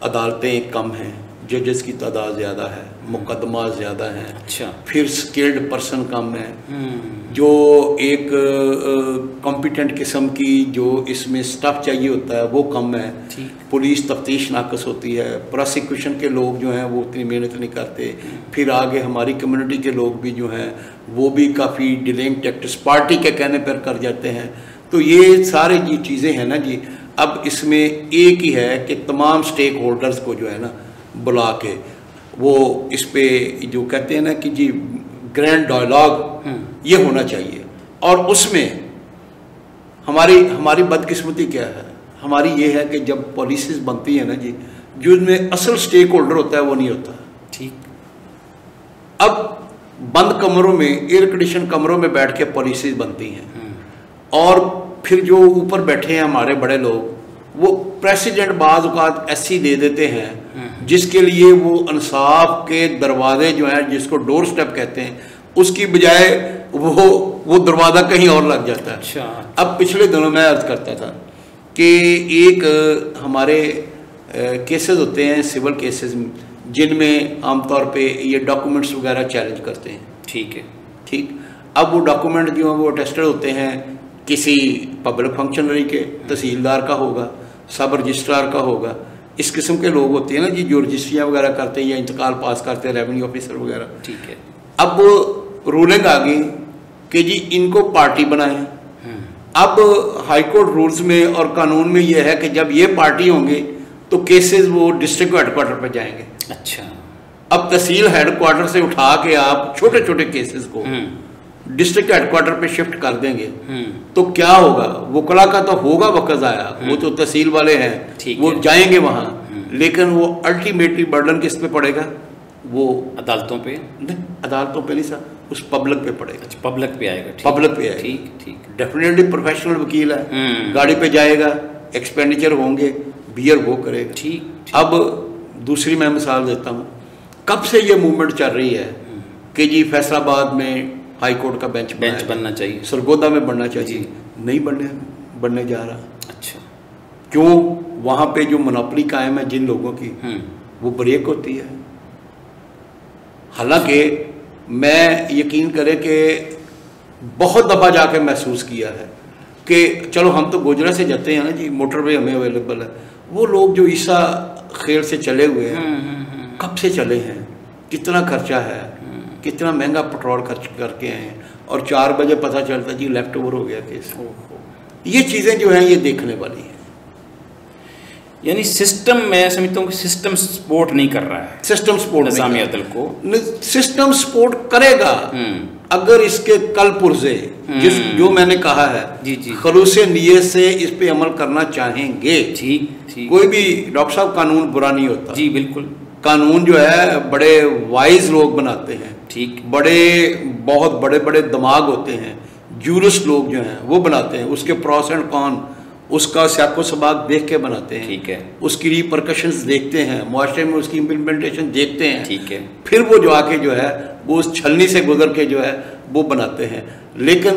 अदालतें कम हैं, जजेस की तादाद ज़्यादा है, मुकदमा ज़्यादा हैं। अच्छा। फिर स्किल्ड पर्सन कम है, जो एक कॉम्पिटेंट किस्म की जो इसमें स्टाफ चाहिए होता है वो कम है। पुलिस तफ्तीश नाकस होती है, प्रोसिक्यूशन के लोग जो हैं वो उतनी मेहनत नहीं करते। फिर आगे हमारी कम्युनिटी के लोग भी जो हैं वो भी काफ़ी डिलेइंग टैक्टिक्स पार्टी के कहने पर कर जाते हैं। तो ये सारी जी चीज़ें हैं ना जी। अब इसमें एक ही है कि तमाम स्टेक होल्डर्स को जो है ना बुला के वो इस पे जो कहते हैं ना कि जी ग्रैंड डायलॉग ये होना चाहिए। और उसमें हमारी बदकिस्मती क्या है, हमारी ये है कि जब पॉलिसीज बनती है ना जी, जो उसमें असल स्टेक होल्डर होता है वो नहीं होता। ठीक। अब बंद कमरों में, एयर कंडीशन कमरों में बैठ के पॉलिसीज बनती हैं और फिर जो ऊपर बैठे हैं हमारे बड़े लोग वो प्रेसिडेंट बाज़ औक़ात ऐसी दे देते हैं जिसके लिए वो इंसाफ के दरवाजे जो हैं जिसको डोर स्टेप कहते हैं उसकी बजाय वो दरवाज़ा कहीं और लग जाता है। अच्छा। अब पिछले दिनों मैं अर्ज़ करता था कि एक हमारे केसेस होते हैं सिविल केसेस जिनमें आमतौर पे ये डॉक्यूमेंट्स वगैरह चैलेंज करते हैं। ठीक है। ठीक। अब वो डॉक्यूमेंट जो है वो अटेस्टेड होते हैं किसी पब्लिक फंक्शनरी के, तहसीलदार का होगा, सब रजिस्ट्रार का होगा, इस किस्म के लोग होते हैं ना जी जो रजिस्ट्रियाँ वगैरह करते हैं या इंतकाल पास करते हैं, रेवेन्यू ऑफिसर वगैरह। ठीक है। अब रूलिंग आ गई कि जी इनको पार्टी बनाएं। अब हाईकोर्ट रूल्स में और कानून में ये है कि जब ये पार्टी होंगे तो केसेस वो डिस्ट्रिक्ट हेडक्वार्टर पर जाएंगे। अच्छा। अब तहसील हेडक्वार्टर से उठा के आप छोटे छोटे केसेस को डिस्ट्रिक्ट हेडक्वार्टर पे शिफ्ट कर देंगे तो क्या होगा, वकला का तो होगा वक़्त आया, वो तो तहसील वाले हैं वो जाएंगे वहाँ, लेकिन वो अल्टीमेटली बर्डन किस पे पड़ेगा, वो अदालतों पे अदालतों पे नहीं सर, उस पब्लिक पे पड़ेगा। अच्छा, पब्लिक पे आएगा। पब्लिक पे आएगा। ठीक ठीक। डेफिनेटली प्रोफेशनल वकील है, गाड़ी पे जाएगा, एक्सपेंडिचर होंगे, बियर वो करेगा। ठीक। अब दूसरी मैं मिसाल देता हूँ, कब से ये मूवमेंट चल रही है कि जी फैसलाबाद में हाई कोर्ट का बेंच बनना चाहिए, सरगोदा में बनना चाहिए, नहीं बनने जा रहा। अच्छा। क्यों? वहाँ पे जो मोनोपोली कायम है जिन लोगों की वो ब्रेक होती है। हालांकि मैं यकीन करें कि बहुत दफ़ा जाके महसूस किया है कि चलो हम तो गोजरा से जाते हैं ना जी, मोटरवे हमें अवेलेबल है। वो लोग जो ईसा खेल से चले हुए हैं, कब से चले हैं, कितना खर्चा है, कितना महंगा पेट्रोल खर्च करके आए हैं, और 4 बजे पता चलता जी लेफ्ट ओवर हो गया केस। ये चीज़ें जो हैं ये देखने वाली हैं। यानी सिस्टम, मैं समझता हूँ कि सिस्टम सपोर्ट नहीं कर रहा है, सिस्टम सपोर्ट निज़ामी अदल को। सिस्टम सपोर्ट करेगा अगर इसके कल पुर्जे जो मैंने कहा है जी जी खलूसे नियत से इस पे अमल करना चाहेंगे। ठीक ठीक। कोई भी डॉक्टर साहब कानून बुरा नहीं होता जी बिल्कुल। कानून जो है बड़े वाइज लोग बनाते हैं, ठीक, बहुत बड़े बड़े दिमाग होते हैं, जूरिस्ट लोग जो हैं वो बनाते हैं, उसके प्रॉस एंड कॉन, उसका स्याको सबाक देख के बनाते हैं। ठीक है। उसकी रिपरकशंस देखते हैं, मुआशरे में उसकी इम्प्लीमेंटेशन देखते हैं। ठीक है। फिर वो जो आके जो है वो उस छलनी से गुजर के जो है वो बनाते हैं। लेकिन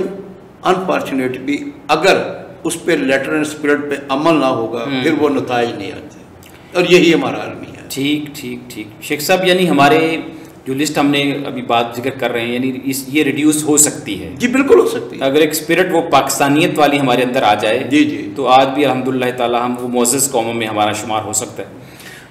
अनफॉर्चुनेटली अगर उस पर लेटर एंड स्पिरिट पे अमल ना होगा फिर वो नताइज नहीं आते, और यही हमारा आलमी है। ठीक ठीक ठीक। शेख साहब, यानी हमारे जो लिस्ट हमने अभी बात जिक्र कर रहे हैं, यानी ये रिड्यूस हो सकती है? जी बिल्कुल हो सकती है। अगर एक स्पिरिट वो पाकिस्तानियत वाली हमारे अंदर आ जाए जी जी, तो आज भी अल्हम्दुलिल्लाह ताला हम वो मोअज़्ज़ज़ कौमों में हमारा शुमार हो सकता है।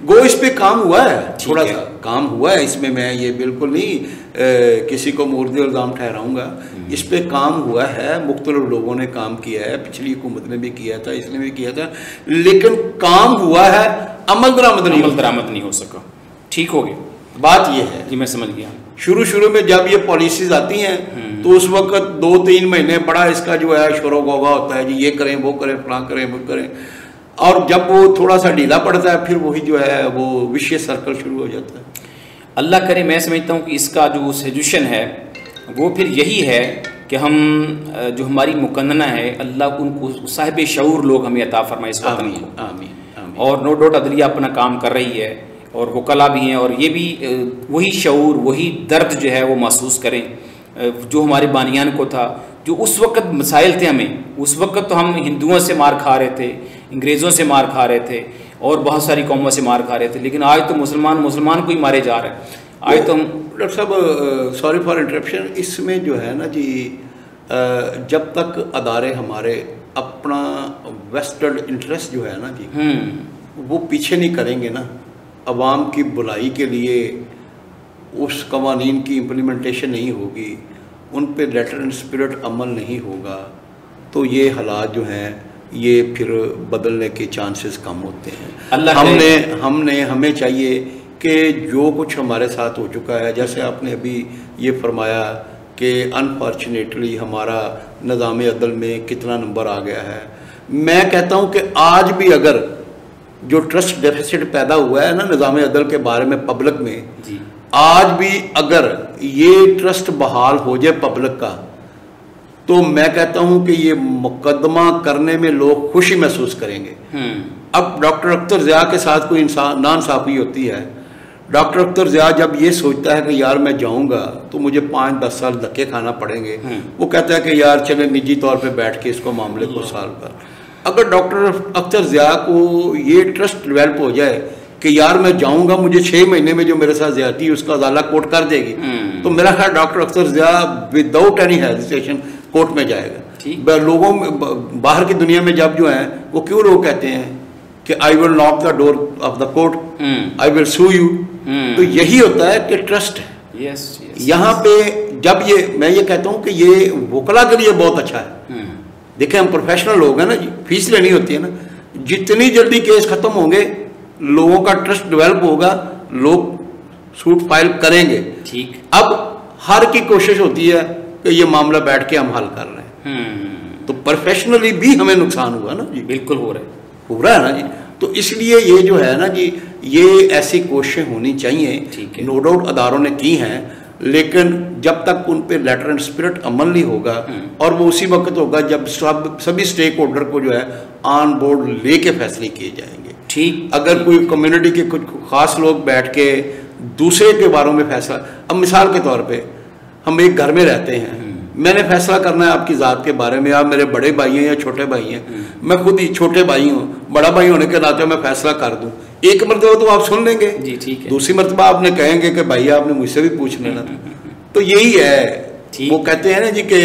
गो इस पे काम हुआ है, थोड़ा सा काम हुआ है इसमें, मैं ये बिल्कुल नहीं किसी को मुर्द इल्ज़ाम ठहराऊंगा। इस पे काम हुआ है, मुख्तलिफ लोगों ने काम किया है, पिछली हुकूमत ने भी किया था, इसने भी किया था, लेकिन काम हुआ है, अमल दरामद नहीं हो सका। ठीक हो गया, बात ये है। जी मैं समझ गया। शुरू में जब ये पॉलिसीज आती हैं तो उस वक्त 2-3 महीने बड़ा इसका जो है शोर गोगा होता है, जी ये करें वो करें फलां करें वो करें, और जब वो थोड़ा सा ढीला पड़ता है फिर वही जो है वो विशियस सर्कल शुरू हो जाता है। अल्लाह करे, मैं समझता हूँ कि इसका जो सजेशन है वो फिर यही है कि हम जो हमारी मुकन्ना है, अल्लाह उनको साहिब शऊर लोग हमें अता फरमाए इस वतन को। आमीन। और नो डाउट अदलिया अपना काम कर रही है और वकला भी हैं, और ये भी वही शऊर, वही दर्द जो है वो महसूस करें जो हमारे बानियान को था, जो उस वक्त मसाइल थे हमें। उस वक्त तो हम हिंदुओं से मार खा रहे थे, अंग्रेज़ों से मार खा रहे थे, और बहुत सारी कौमों से मार खा रहे थे, लेकिन आज तो मुसलमान को ही मारे जा रहे हैं। आज तो हम डॉक्टर साहब, सॉरी फॉर इंटरप्शन, इसमें जो है ना जी, जब तक अदारे हमारे अपना वेस्टेड इंटरेस्ट जो है ना जी वो पीछे नहीं करेंगे ना, अवाम की भलाई के लिए उस कवानीन की इम्प्लीमेंटेशन नहीं होगी, उन पे लेटर एंड स्पिरिट अमल नहीं होगा, तो ये हालात जो हैं ये फिर बदलने के चांसेस कम होते हैं। हमें चाहिए कि जो कुछ हमारे साथ हो चुका है, जैसे आपने अभी ये फरमाया कि अनफॉर्चुनेटली हमारा निज़ाम अदल में कितना नंबर आ गया है, मैं कहता हूँ कि आज भी अगर जो ट्रस्ट डेफिसिट पैदा हुआ है ना निज़ाम अदल के बारे में पब्लिक में जी, आज भी अगर ये ट्रस्ट बहाल हो जाए पब्लिक का, तो मैं कहता हूं कि ये मुकदमा करने में लोग खुशी महसूस करेंगे। अब डॉक्टर अख्तर ज़िया के साथ कोई नाइंसाफ़ी होती है, डॉक्टर अख्तर ज़िया जब ये सोचता है कि यार मैं जाऊंगा तो मुझे 5-10 साल धक्के खाना पड़ेंगे, वो कहता है कि यार चले निजी तौर पे बैठ के इसको मामले को सॉल्व कर। अगर डॉक्टर अख्तर ज़िया को ये ट्रस्ट डेवलप हो जाए कि यार मैं जाऊंगा, मुझे 6 महीने में जो मेरे साथ ज्यादती है उसका अदालत कोर्ट कर देगी, तो मेरा ख्याल doctor Akhtar Zia without any hesitation court में जाएगा। लोगों में बाहर की दुनिया में जब जो है वो क्यों लोग कहते हैं कि I will knock the door of the court, I will sue you, तो यही होता है कि ट्रस्ट है। यहाँ पे जब मैं ये कहता हूँ कि ये वकला के लिए बहुत अच्छा है। देखिए हम प्रोफेशनल लोग हैं ना जी, फीस लेनी होती है ना, जितनी जल्दी केस खत्म होंगे लोगों का ट्रस्ट डेवलप होगा, लोग सूट फाइल करेंगे। ठीक, अब हर की कोशिश होती है कि ये मामला बैठ के हम हल कर रहे हैं, तो प्रोफेशनली भी हमें नुकसान हुआ ना जी। बिल्कुल हो रहा है ना जी। तो इसलिए ये जो है ना जी, ये ऐसी कोशिशें होनी चाहिए, नो डाउट अदारों ने की हैं, लेकिन जब तक उन पे लेटर एंड स्पिरिट अमल नहीं होगा, और वो उसी वक्त होगा जब सभी स्टेक होल्डर को जो है ऑन बोर्ड लेके फैसले किए जाएंगे। ठीक, अगर कोई कम्युनिटी के कुछ खास लोग बैठ के दूसरे के बारे में फैसला, अब मिसाल के तौर पे हम एक घर में रहते हैं, मैंने फैसला करना है आपकी ज़ात के बारे में, आप मेरे बड़े भाई हैं या छोटे भाई हैं, मैं खुद ही छोटे भाई हूँ, बड़ा भाई होने के नाते मैं फैसला कर दूँ, एक मरतबा तो आप सुन लेंगे जी, ठीक है, दूसरी मरतबा आपने कहेंगे कि भाई आपने मुझसे भी पूछ लेना। तो यही है वो कहते हैं ना जी कि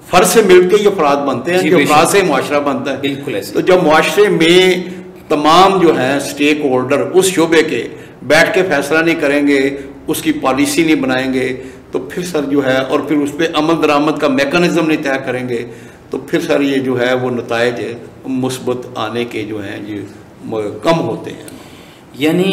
फर्ज से मिलकर ये अफराद बनते हैं, जो अफराद से मुआशरा बनता है। बिल्कुल ऐसे। तो जब मुआशरे में तमाम जो हैं स्टेक होल्डर उस शोबे के बैठ के फैसला नहीं करेंगे, उसकी पॉलिसी नहीं बनाएंगे, तो फिर सर जो है, और फिर उस पर अमल दरामद का मेकनिज़म नहीं तय करेंगे, तो फिर सर ये जो है वो नताइज मुस्बत आने के जो हैं ये कम होते हैं। यानी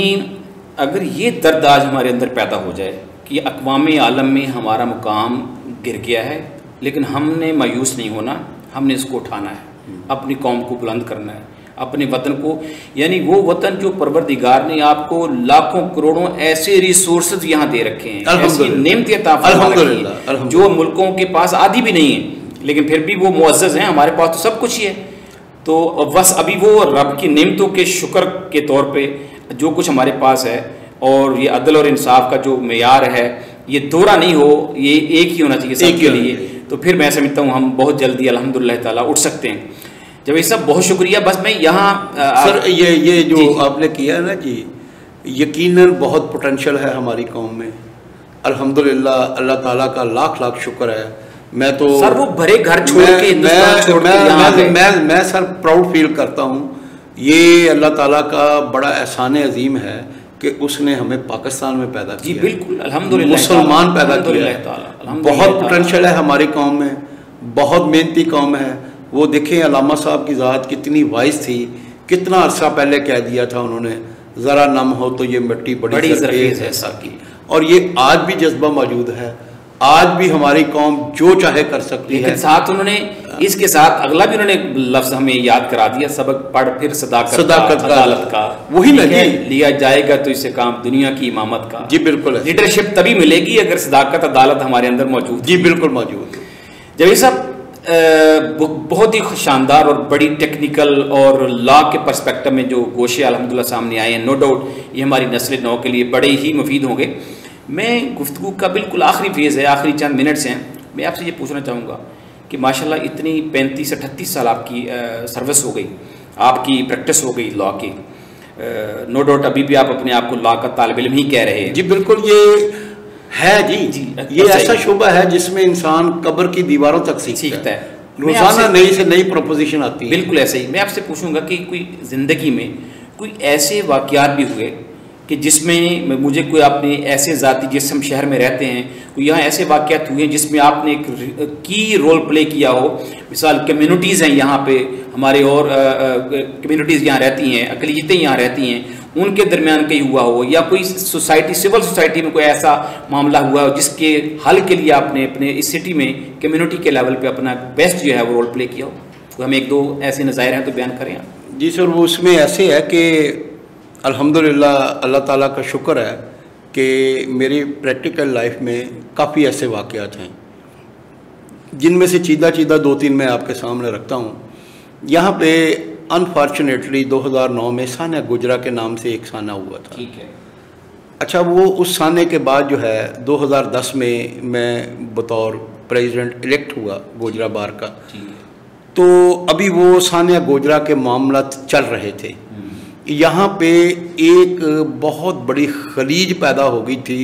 अगर ये दर्द आज हमारे अंदर पैदा हो जाए कि अक़वाम आलम में हमारा मुकाम गिर गया है, लेकिन हमने मायूस नहीं होना, हमने इसको उठाना है, अपनी कौम को बुलंद करना है, अपने वतन को, यानी वो वतन जो परवरदिगार ने आपको लाखों करोड़ों ऐसे रिसोर्सेज यहाँ दे रखे हैं, ऐसी नेमतें अता फरमा रखी हैं जो मुल्कों के पास आदि भी नहीं है, लेकिन फिर भी वो मुअज़्ज़ज़ हैं। हमारे पास तो सब कुछ ही है, तो बस अभी वो रब की नेमतों के शुक्र के तौर पे जो कुछ हमारे पास है, और ये अदल और इंसाफ का जो मेयार है ये दोहरा नहीं हो, ये एक ही होना चाहिए सबके लिए, तो फिर मैं समझता हूँ हम बहुत जल्दी अल्हम्दुलिल्लाह ताला उठ सकते हैं। जब ये सब बहुत शुक्रिया। बस मैं यहाँ सर ये जो आपने किया ना जी, यकीनन बहुत पोटेंशियल है हमारी कौम में, अल्हम्दुलिल्लाह, अल्लाह ताला का लाख लाख शुक्र है। मैं तो सर वो भरे घर छोड़ के हिंदुस्तान छोड़ के मैं सर प्राउड फील करता हूँ। ये अल्लाह ताला का बड़ा एहसान अजीम है कि उसने हमें पाकिस्तान में पैदा किया। जी बिल्कुल, अल्हम्दुलिल्लाह, मुसलमान पैदा किया। बहुत पोटेंशियल है हमारी कौम में, बहुत मेहनती कौम है। वो देखें अलामा साहब की ज़ात कितनी वाइज थी, कितना अरसा पहले कह दिया था उन्होंने, ज़रा नम हो तो ये मिट्टी बड़ी ज़रख़ेज़ है सबकी, और ये आज भी जज्बा मौजूद है। आज भी हमारी कौम जो चाहे कर सकती है। साथ उन्होंने इसके साथ अगला भी उन्होंने लफ्ज हमें याद करा दिया, सबक पढ़ फिर सदाकत अदालत का, वही लगे लिया जाएगा तो इससे काम दुनिया की इमामत का। जी बिल्कुल, लीडरशिप तभी मिलेगी अगर सदाकत अदालत हमारे अंदर मौजूद। जी बिल्कुल मौजूद। जब ये सब बहुत ही शानदार और बड़ी टेक्निकल और लॉ के पर्सपेक्टिव में जो गोशे अल्हम्दुलिल्लाह सामने आए हैं, नो डाउट ये हमारी नस्ल नौ के लिए बड़े ही मुफीद होंगे। मैं गुफ्तगू का बिल्कुल आखिरी फेज़ है, आखिरी चंद मिनट्स हैं, मैं आपसे ये पूछना चाहूँगा कि माशाल्लाह इतनी 35-38 साल आपकी सर्विस हो गई, आपकी प्रैक्टिस हो गई लॉ की, नो डाउट अभी भी आप अपने आप को लॉ का तालिब इल्म ही कह रहे हैं। जी बिल्कुल, ये है जी ये ऐसा शुबा है जिसमें इंसान कब्र की दीवारों तक सीखता है, रोजाना नई से नई प्रोपोजिशन आती है। बिल्कुल ऐसे ही मैं आपसे पूछूंगा कि कोई ज़िंदगी में कोई ऐसे वाक़यात भी हुए कि जिसमें मुझे कोई आपने ऐसे ज़ाती, जिस हम शहर में रहते हैं, कोई यहाँ ऐसे वाक़यात हुए हैं जिसमें आपने एक की रोल प्ले किया हो। मिसाल कम्युनिटीज़ हैं यहाँ पे हमारे, और कम्युनिटीज़ यहाँ रहती हैं, अक़लियतें यहाँ रहती हैं, उनके दरमियान कहीं हुआ हो, या कोई सोसाइटी, सिविल सोसाइटी में कोई ऐसा मामला हुआ हो जिसके हल के लिए आपने अपने इस सिटी में कम्युनिटी के लेवल पे अपना बेस्ट जो है वो रोल प्ले किया हो। तो हम एक दो ऐसे नज़ायर हैं तो बयान करें आप। जी सर, वो उसमें ऐसे है कि अल्हम्दुलिल्लाह अल्लाह ताला का शुक्र है कि मेरी प्रैक्टिकल लाइफ में काफ़ी ऐसे वाक़यात हैं जिनमें से चीदा 2-3 मैं आपके सामने रखता हूँ। यहाँ पे अनफॉर्चुनेटली 2009 में सानिया गुजरा के नाम से एक साना हुआ था। ठीक है। अच्छा, वो उस साने के बाद जो है 2010 में मैं बतौर प्रेसिडेंट इलेक्ट हुआ गुजरा बार का। तो अभी वो सानिया गुजरा के मामला चल रहे थे। यहाँ पे एक बहुत बड़ी खलीज पैदा हो गई थी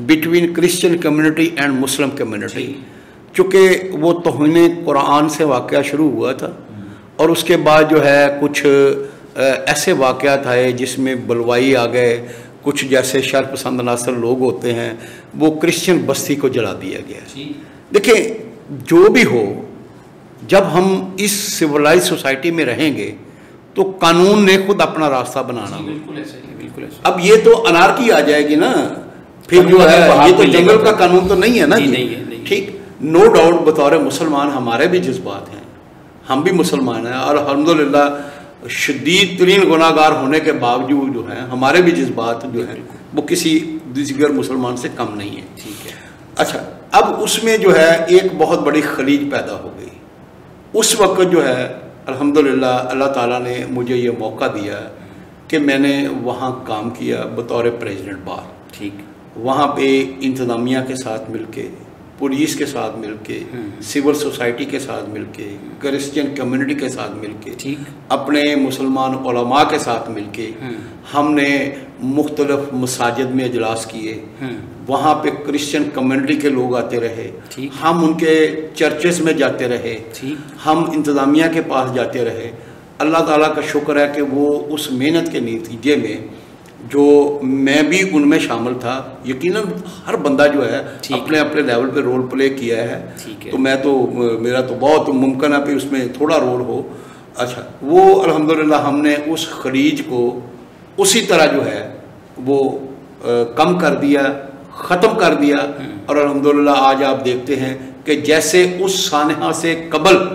between Christian community and Muslim community, चूँकि वो तौहीन कुरान से वाक़या शुरू हुआ था, और उसके बाद जो है कुछ ऐसे वाक़यात आए जिसमें बलवाई आ गए, कुछ जैसे शर पसंद नासर लोग होते हैं, वो क्रिश्चियन बस्ती को जला दिया गया। देखिए जो भी हो, जब हम इस सिविलाइज सोसाइटी में रहेंगे तो कानून ने खुद अपना रास्ता बनाना। बिल्कुल ऐसा। अब ये तो अनारकी आ जाएगी ना, फिर जो है ये तो जंगल का कानून तो नहीं है ना जी। ठीक, नो डाउट बतौर मुसलमान हमारे भी जज्बात हैं, हम भी मुसलमान हैं, और अल्हम्दुलिल्लाह शदीद तरीन गुनाहगार होने के बावजूद जो है हमारे भी जज्बात जो हैं वो किसी दीगर मुसलमान से कम नहीं है। ठीक है। अच्छा, अब उसमें जो है एक बहुत बड़ी खलीज पैदा हो गई। उस वक्त जो है अल्हम्दुलिल्लाह अल्लाह ताला ने मुझे ये मौका दिया कि मैंने वहाँ काम किया बतौर प्रेसिडेंट बार। ठीक। वहाँ पे इंतज़ामिया के साथ मिलके पुलिस के साथ मिलके, सिविल सोसाइटी के साथ मिलके, क्रिश्चियन कम्युनिटी के साथ मिलके, अपने मुसलमान उलमा के साथ मिलके हमने मुख्तलिफ मसाजिद में इजलास किए। वहाँ पे क्रिश्चियन कम्युनिटी के लोग आते रहे, हम उनके चर्चेस में जाते रहे, हम इंतज़ामिया के पास जाते रहे। अल्लाह ताला का शुक्र है कि वो उस मेहनत के नतीजे में जो मैं भी उनमें शामिल था, यकीनन हर बंदा जो है अपने अपने लेवल पे रोल प्ले किया है। तो मैं तो मेरा तो बहुत मुमकिन है कि उसमें थोड़ा रोल हो। अच्छा, वो अल्हम्दुलिल्लाह हमने उस खलीज को उसी तरह जो है वो कम कर दिया, ख़त्म कर दिया। और अल्हम्दुलिल्लाह आज आप देखते हैं कि जैसे उस सानहा से कबल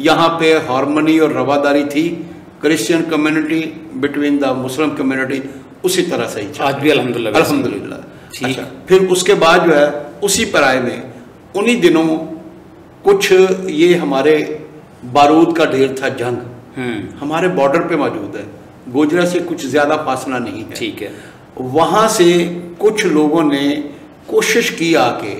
यहाँ पे हारमोनी और रवादारी थी Christian community between the Muslim community, उसी तरह से ही आज भी अल्हम्दुलिल्लाह। अच्छा, फिर उसके बाद जो है उसी पराए में उन्हीं दिनों कुछ ये हमारे बारूद का ढेर था, जंग हमारे बॉर्डर पे मौजूद है, गोजरा से कुछ ज़्यादा फासला नहीं है। ठीक है। वहाँ से कुछ लोगों ने कोशिश की आके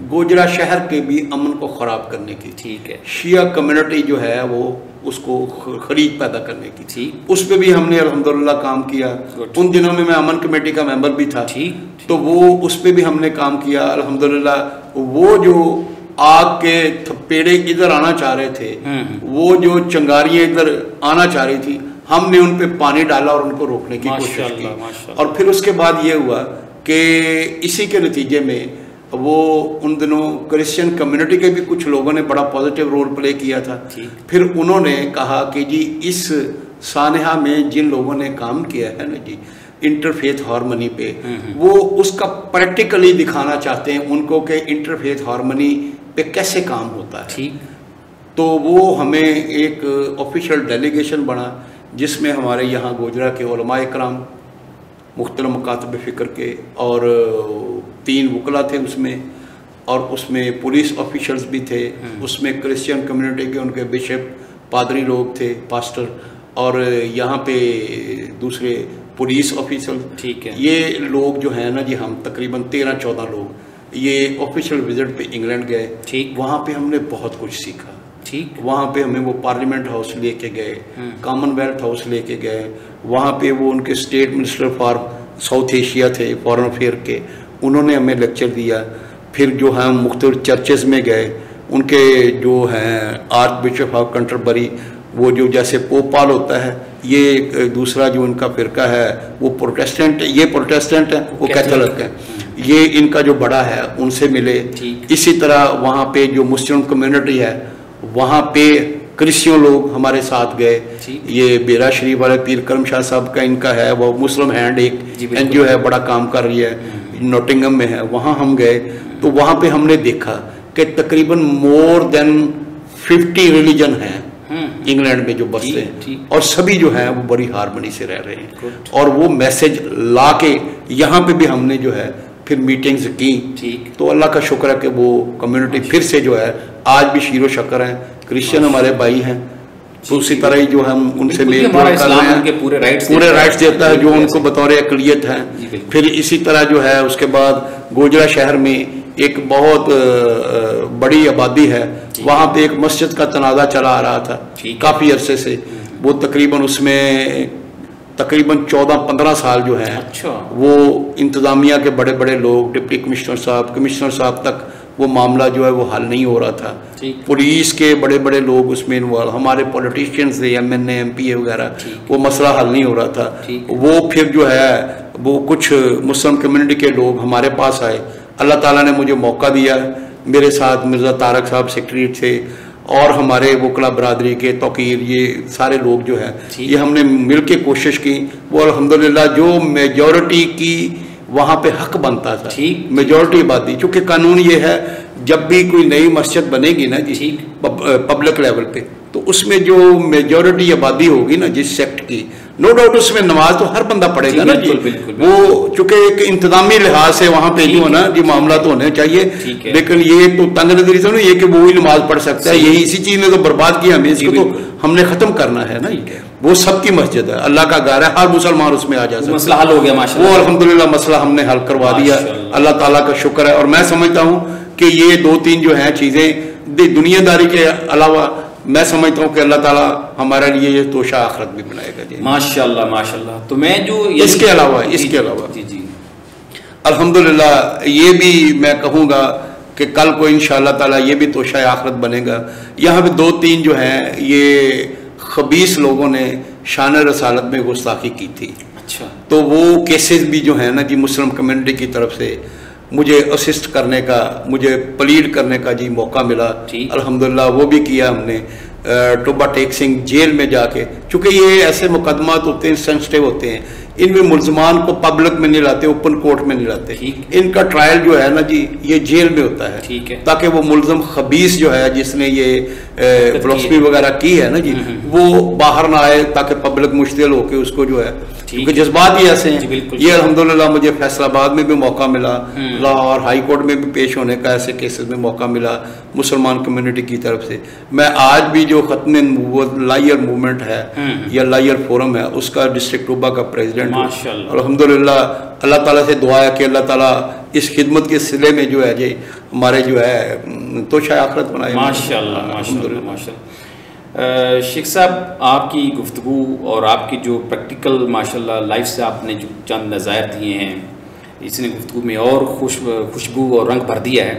गोजरा शहर के भी अमन को ख़राब करने की। ठीक है। शिया कम्युनिटी जो है वो उसको खरीद पैदा करने की। ठीक। उस पर भी हमने अल्हम्दुलिल्लाह काम किया। उन दिनों में मैं अमन कमेटी का मेंबर भी था। ठीक। तो वो उस पर भी हमने काम किया अल्हम्दुलिल्लाह। वो जो आग के थपेड़े इधर आना चाह रहे थे, वो जो चंगारियाँ इधर आना चाह रही थी, हमने उन पे पानी डाला और उनको रोकने की कोशिश की। और फिर उसके बाद ये हुआ कि इसी के नतीजे में वो उन दिनों क्रिश्चियन कम्युनिटी के भी कुछ लोगों ने बड़ा पॉजिटिव रोल प्ले किया था। फिर उन्होंने कहा कि जी इस सानहा में जिन लोगों ने काम किया है ना जी इंटरफेथ हार्मनी पे, वो उसका प्रैक्टिकली दिखाना चाहते हैं उनको कि इंटरफेथ हार्मनी पे कैसे काम होता है। ठीक। तो वो हमें एक ऑफिशियल डेलीगेशन बना जिसमें हमारे यहाँ गोजरा के उलमा इकराम, मुख्तलिफ मकातब फ़िक्र के और 3 वकला थे उसमें, और उसमें पुलिस ऑफिशल्स भी थे, उसमें क्रिश्चियन कम्युनिटी के उनके बिशप पादरी लोग थे, पास्टर, और यहाँ पे दूसरे पुलिस ऑफिसर। ठीक है। ये लोग जो हैं ना जी, हम तकरीबन 13-14 लोग ये ऑफिशियल विजिट पे इंग्लैंड गए। ठीक। वहाँ पे हमने बहुत कुछ सीखा। ठीक। वहाँ पे हमें वो पार्लियामेंट हाउस लेके गए, कॉमनवेल्थ हाउस लेके गए, वहाँ पे वो उनके state minister for south Asia थे, फॉरेन अफेयर के, उन्होंने हमें लेक्चर दिया। फिर जो हम मुख्तलिफ चर्चेज़ में गए, उनके जो हैं आर्च बिशप ऑफ कैंटरबरी, वो जो जैसे पोपाल होता है, ये दूसरा जो उनका फ़िरका है वो प्रोटेस्टेंट, ये प्रोटेस्टेंट है, वो कैथोलिक है, ये इनका जो बड़ा है उनसे मिले। इसी तरह वहाँ पे जो मुस्लिम कम्युनिटी है वहाँ पे क्रिश्चियन लोग हमारे साथ गए। ये बेरा शरीफ वाले पीर करम शाह साहब का इनका है, वो मुस्लिम हैंड एक NGO है, बड़ा काम कर रही है, नॉटिंगम में है, वहाँ हम गए। तो वहाँ पे हमने देखा कि तकरीबन मोर देन 50 रिलीजन हैं इंग्लैंड में जो बसते हैं, और सभी जो है वो बड़ी हार्मनी से रह रहे हैं। और वो मैसेज ला के यहाँ पे भी हमने जो है फिर मीटिंग्स की। तो अल्लाह का शुक्र है कि वो कम्युनिटी फिर से जो है आज भी शीरो शक्कर है, क्रिश्चियन हमारे भाई हैं, तो उसी तरह ही जो हम उनसे मेल जोल कर रहे हैं, पूरे राइट्स देता है जो उनको बतौर अक़लियत है। फिर इसी तरह जो है उसके बाद गोजरा शहर में एक बहुत बड़ी आबादी है, वहाँ पे एक मस्जिद का तनाज़ा चला आ रहा था काफ़ी अरसे से, वो तकरीबन उसमें तकरीबन 14-15 साल जो हैं। अच्छा। वो इंतज़ामिया के बड़े बड़े लोग, डिप्टी कमिश्नर साहब, कमिश्नर साहब तक वो मामला जो है वो हल नहीं हो रहा था। पुलिस के बड़े बड़े लोग उसमें इन्वॉल्व, हमारे पॉलिटिशियंस थे, MNA MPA वगैरह, वो मसला हल नहीं हो रहा था। वो फिर जो है वो कुछ मुस्लिम कम्युनिटी के लोग हमारे पास आए, अल्लाह ताला ने मुझे मौका दिया, मेरे साथ मिर्ज़ा तारक साहब सेक्रेटरी थे और हमारे वकला बरादरी के तौकीर, ये सारे लोग जो है ये हमने मिल के कोशिश की। वो अल्हम्दुलिल्लाह जो मेजॉरिटी की वहाँ पे हक बनता था, मेजॉरिटी आबादी, चूँकि कानून ये है जब भी कोई नई मस्जिद बनेगी ना जी पब्लिक लेवल पे, तो उसमें जो मेजॉरिटी आबादी होगी ना जिस सेक्ट की, नो डाउट उसमें नमाज तो हर बंदा पढ़ेगा ना जी। वो चूंकि एक इंतजामी लिहाज से वहाँ पे जो है ना जी मामला तो होने चाहिए, लेकिन ये तो तंग नजरी तो नहीं है कि वो ही नमाज पढ़ सकता है, यही इसी चीज ने तो बर्बाद किया हमें, इसको तो हमने खत्म करना है ना। वो सबकी मस्जिद है, अल्लाह का घर है, हर मुसलमान उसमें आ जा सकता है। मसला हल हो गया माशाअल्लाह, वो अल्हम्दुलिल्लाह मसला हमने हल करवा दिया, अल्लाह ताला का शुक्र है। और मैं समझता हूँ कि ये 2-3 जो हैं चीज़ें दुनियादारी के अलावा मैं समझता हूँ कि अल्लाह ताला हमारे लिए ये तोशा आखिरत भी बनाएगा जी। माशाल्लाह माशाल्लाह। तो मैं जो इसके अलावा जी अल्हम्दुलिल्लाह ये भी मैं कहूँगा कि कल को इंशाअल्लाह ताला ये भी तोशा आखिरत बनेगा। यहाँ पे 2-3 जो हैं ये खबीस लोगों ने शान रसालत में गुस्ताखी की थी। अच्छा। तो वो केसेस भी जो है ना जी मुस्लिम कम्युनिटी की तरफ से मुझे असिस्ट करने का, मुझे प्लीड करने का जी मौका मिला। अल्हम्दुलिल्लाह वो भी किया हमने। टोबा टेक सिंह जेल में जाके, चूँकि ये ऐसे मुकदमात होते हैं, सेंसिटिव होते हैं, इनमें मुल्जमान को पब्लिक में नहीं लाते, ओपन कोर्ट में नहीं लाते। इनका ट्रायल जो है ना जी ये जेल में होता है, ठीक है, ताकि वो मुल्जम खबीस जो है जिसने ये फिलोसफी वगैरह की है ना जी वो बाहर ना आए, ताकि पब्लिक मुश्तिल होके उसको जो है, क्योंकि जज्बात ही ऐसे हैं। ये अल्हम्दुलिल्लाह मुझे फैसलाबाद में भी मौका मिला, लाहौर हाई कोर्ट में भी पेश होने का ऐसे केसेस में मौका मिला मुसलमान कम्युनिटी की तरफ से। मैं आज भी जो खत्म नबूवत लायर मूवमेंट है या लायर फोरम है उसका डिस्ट्रिक्ट टोबा का प्रेसिडेंट हूं। अल्हम्दुलिल्लाह अल्लाह ताला से दुआ है कि अल्लाह ताला इस खिदमत के सिले में जो है जी हमारे जो है तोशा आखिरत बनाए। माशाअल्लाह माशाअल्लाह माशाअल्लाह। शेख साहब आपकी गुफ्तगू और आपकी जो प्रैक्टिकल माशाअल्लाह लाइफ से आपने जो चंद नज़ायर दिए हैं इसने गुफ्तगू में और खुशबू और रंग भर दिया है।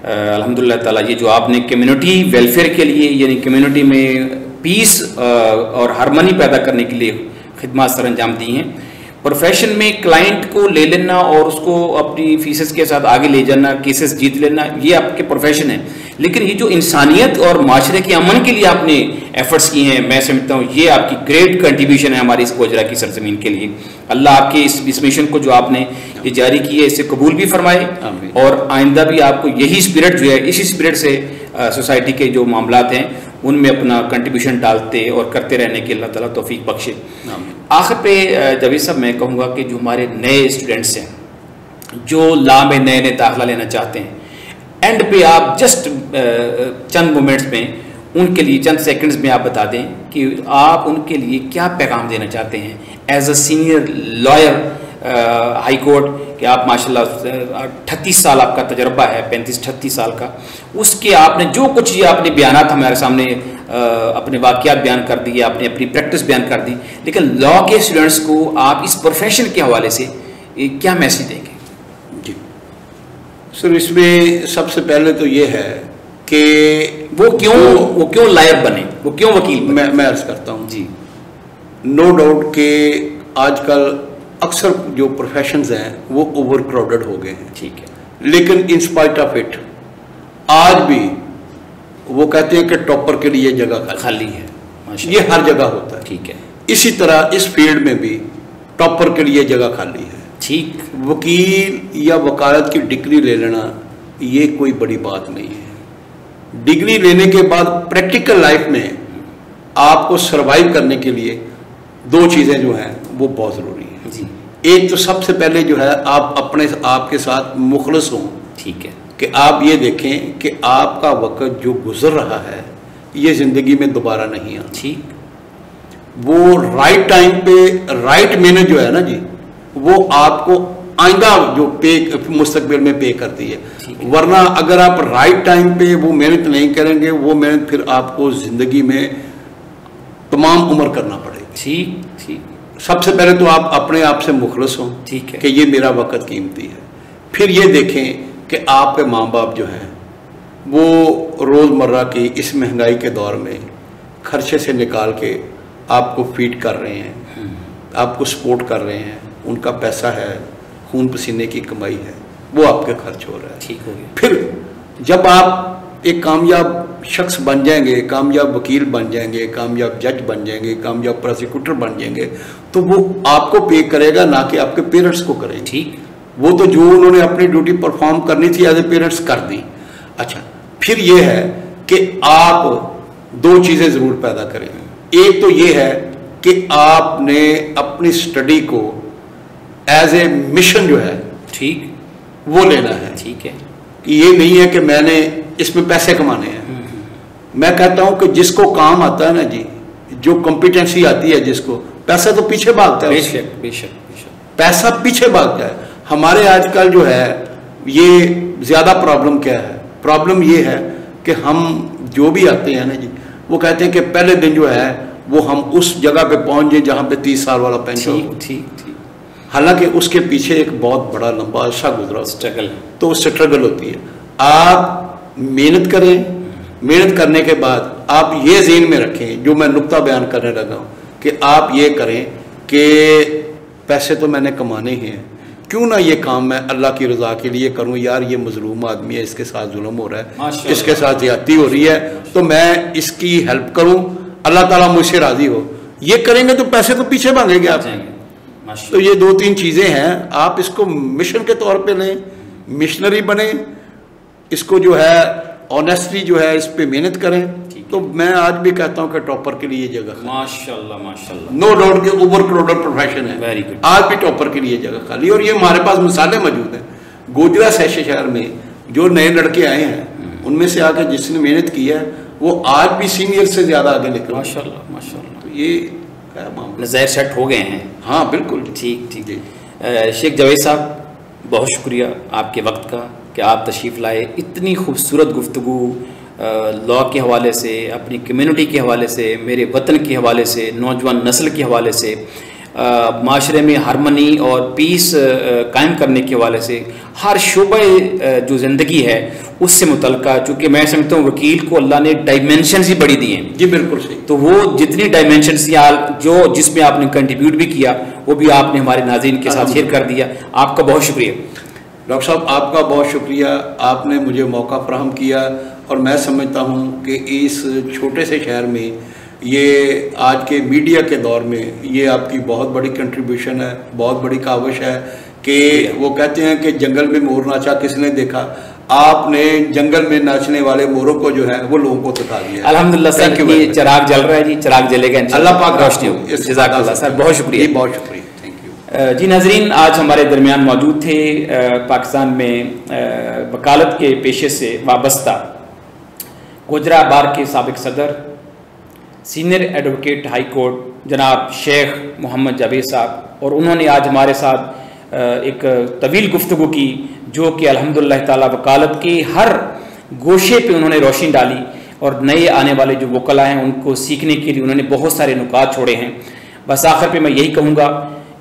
अल्हम्दुलिल्लाह ताला ये जो आपने कम्युनिटी वेलफेयर के लिए यानी कम्युनिटी में पीस और हारमनी पैदा करने के लिए खिदमत सर अंजाम दी हैं। प्रोफेशन में क्लाइंट को ले लेना और उसको अपनी फीसेस के साथ आगे ले जाना, केसेस जीत लेना, ये आपके प्रोफेशन है, लेकिन ये जो इंसानियत और माशरे के अमन के लिए आपने एफर्ट्स किए हैं, मैं समझता हूँ ये आपकी ग्रेट कंट्रीब्यूशन है हमारी इस गोजरा की सरजमीन के लिए। अल्लाह आपके इस मिशन को जो आपने ये जारी की है इसे कबूल भी फरमाए और आइंदा भी आपको यही स्पिरिट जो है, इसी स्पिरिट से सोसाइटी के जो मामलात हैं उनमें अपना कंट्रीब्यूशन डालते और करते रहने की अल्लाह ताला तौफीक बख्शे। आखिर पे जावेद साहब मैं कहूँगा कि जो हमारे नए स्टूडेंट्स हैं जो लॉ में नए नए दाखिला लेना चाहते हैं, एंड पे आप जस्ट चंद मोमेंट्स में उनके लिए चंद सेकंड्स में आप बता दें कि आप उनके लिए क्या पैगाम देना चाहते हैं as a senior lawyer high court, कि आप माशाल्लाह 38 साल आपका तजर्बा है, 35-38 साल का, उसके आपने जो कुछ ये आपने बयानात हमारे सामने अपने वाक़यात बयान कर दिए, आपने अपनी प्रैक्टिस बयान कर दी, लेकिन लॉ के स्टूडेंट्स को आप इस प्रोफेशन के हवाले से क्या मैसेज देंगे? जी सर, इसमें सबसे पहले तो ये है कि वो क्यों लायक बने, वो क्यों वकील बने? मैं अर्ज करता हूँ जी, नो डाउट कि आजकल अक्सर जो प्रोफेशंस हैं वो ओवर क्राउडेड हो गए हैं, ठीक है, लेकिन इन स्पाइट ऑफ इट आज भी वो कहते हैं कि टॉपर के लिए जगह खाली है। ये हर जगह होता है, ठीक है। इसी तरह इस फील्ड में भी टॉपर के लिए जगह खाली है, ठीक। वकील या वकालत की डिग्री ले लेना ये कोई बड़ी बात नहीं है। डिग्री लेने के बाद प्रैक्टिकल लाइफ में आपको सरवाइव करने के लिए दो चीज़ें जो हैं वो बहुत ज़रूरी है जी। एक तो सबसे पहले जो है आप अपने आप के साथ मुखलस हों, ठीक है, कि आप ये देखें कि आपका वक्त जो गुजर रहा है ये ज़िंदगी में दोबारा नहीं आता, ठीक। वो राइट टाइम पे राइट मेहनत जो है ना जी वो आपको आइंदा जो पे मुस्तकबिल में पे करती है, वरना अगर आप राइट टाइम पे वो मेहनत नहीं करेंगे वो मेहनत फिर आपको ज़िंदगी में तमाम उम्र करना पड़ेगा, ठीक ठीक। सबसे पहले तो आप अपने आप से मुखलस हों, ठीक है, कि ये मेरा वक्त कीमती है। फिर ये देखें कि आपके माँ बाप जो हैं वो रोज़मर्रा की इस महंगाई के दौर में खर्चे से निकाल के आपको फीड कर रहे हैं, आपको सपोर्ट कर रहे हैं, उनका पैसा है, खून पसीने की कमाई है, वो आपके खर्च हो रहा है, ठीक हो गया। फिर जब आप एक कामयाब शख्स बन जाएंगे, कामयाब वकील बन जाएंगे, कामयाब जज बन जाएंगे, कामयाब प्रोसिक्यूटर बन जाएंगे, तो वो आपको पे करेगा ना कि आपके पेरेंट्स को करेगा, ठीक। वो तो जो उन्होंने अपनी ड्यूटी परफॉर्म करनी थी एज ए पेरेंट्स कर दी। अच्छा, फिर ये है कि आप दो चीज़ें ज़रूर पैदा करें। एक तो ये है कि आपने अपनी स्टडी को एज ए मिशन जो है, ठीक, वो लेना है, ठीक है। ये नहीं है कि मैंने इसमें पैसे कमाने हैं। मैं कहता हूं कि जिसको काम आता है ना जी, जो कॉम्पिटेंसी आती है जिसको, पैसा तो पीछे भागता है, बेशक बेशक पैसा पीछे भागता है। हमारे आजकल जो है ये ज़्यादा प्रॉब्लम क्या है? प्रॉब्लम ये है कि हम जो भी आते हैं ना जी, वो कहते हैं कि पहले दिन जो है वो हम उस जगह पे पहुंच जाए जहाँ पे 30 साल वाला पेंशन हो। ठीक। हालांकि उसके पीछे एक बहुत बड़ा लंबा अर्सा गुजरा, स्ट्रगल, तो स्ट्रगल होती है। आप मेहनत करें, मेहनत करने के बाद आप ये ज़हन में रखें, जो मैं नुक्ता बयान करने लगा हूँ, कि आप ये करें कि पैसे तो मैंने कमाने ही हैं, क्यों ना ये काम मैं अल्लाह की रज़ा के लिए करूं। यार ये मजलूम आदमी है, इसके साथ जुल्म हो रहा है, इसके साथ ज़्यादती हो रही है, तो मैं इसकी हेल्प करूं, अल्लाह ताला मुझसे राज़ी हो। ये करेंगे तो पैसे तो पीछे भागेंगे आप। तो ये 2-3 चीज़ें हैं, आप इसको मिशन के तौर पे लें, मिशनरी बने, इसको जो है ऑनेस्टली जो है इस पे मेहनत करें। तो मैं आज भी कहता हूँ कि टॉपर के लिए जगह, माशाल्लाह, नो डाउट, के ओवर क्राउडेड प्रोफेशन है, वेरी गुड, आज भी टॉपर के लिए जगह खाली। और ये हमारे पास मिसालें मौजूद हैं। गोजरा शहर में जो नए लड़के आए हैं, उनमें से आके जिसने मेहनत की है वो आज भी सीनियर से ज़्यादा आगे निकल, माशाल्लाह। तो ये क्या मामला, नज़ायर सेट हो गए हैं। हाँ बिल्कुल, ठीक। शेख जावेद साहब, बहुत शुक्रिया आपके वक्त का कि आप तशरीफ़ लाए। इतनी खूबसूरत गुफ्तगू लॉ के हवाले से, अपनी कम्युनिटी के हवाले से, मेरे वतन के हवाले से, नौजवान नस्ल के हवाले से, माशरे में हारमनी और पीस कायम करने के हवाले से, हर शोबे जो ज़िंदगी है उससे मुतल्लिका, चूँकि मैं समझता हूँ वकील को अल्लाह ने डायमेंशंस ही बड़ी दी हैं। जी बिल्कुल सही। तो वो जितनी डायमेंशंस जो जिसमें आपने कंट्रीब्यूट भी किया, वो भी आपने हमारे नाज़रीन के साथ शेयर कर दिया। आपका बहुत शुक्रिया डॉक्टर साहब, आपका बहुत शुक्रिया, आपने मुझे मौका फराहम किया। और मैं समझता हूँ कि इस छोटे से शहर में, ये आज के मीडिया के दौर में, ये आपकी बहुत बड़ी कंट्रीब्यूशन है, बहुत बड़ी काविश है कि वो कहते हैं कि जंगल में मोर नाचा किसने देखा, आपने जंगल में नाचने वाले मोरों को जो है वो लोगों को दिखा दिया। अल्हम्दुलिल्लाह सर, ये चिराग जल रहा है जी, चिराग जलेगा इंशाअल्लाह, अल्लाह पाक रोशनी हो। जज़ाकल्लाह सर, बहुत शुक्रिया, बहुत शुक्रिया, थैंक यू। जी नाजरीन, आज हमारे दरमियान मौजूद थे पाकिस्तान में वकालत के पेशे से वाबस्ता गोजरा बार के साबिक सदर, सीनियर एडवोकेट हाई कोर्ट जनाब शेख मोहम्मद जावेद साहब, और उन्होंने आज हमारे साथ एक तवील गुफ्तगू की, जो कि अल्हम्दुलिल्लाह ताला वकालत के हर गोशे पे उन्होंने रोशनी डाली, और नए आने वाले जो वकला हैं उनको सीखने के लिए उन्होंने बहुत सारे नुकात छोड़े हैं। बस आखिर पे मैं यही कहूँगा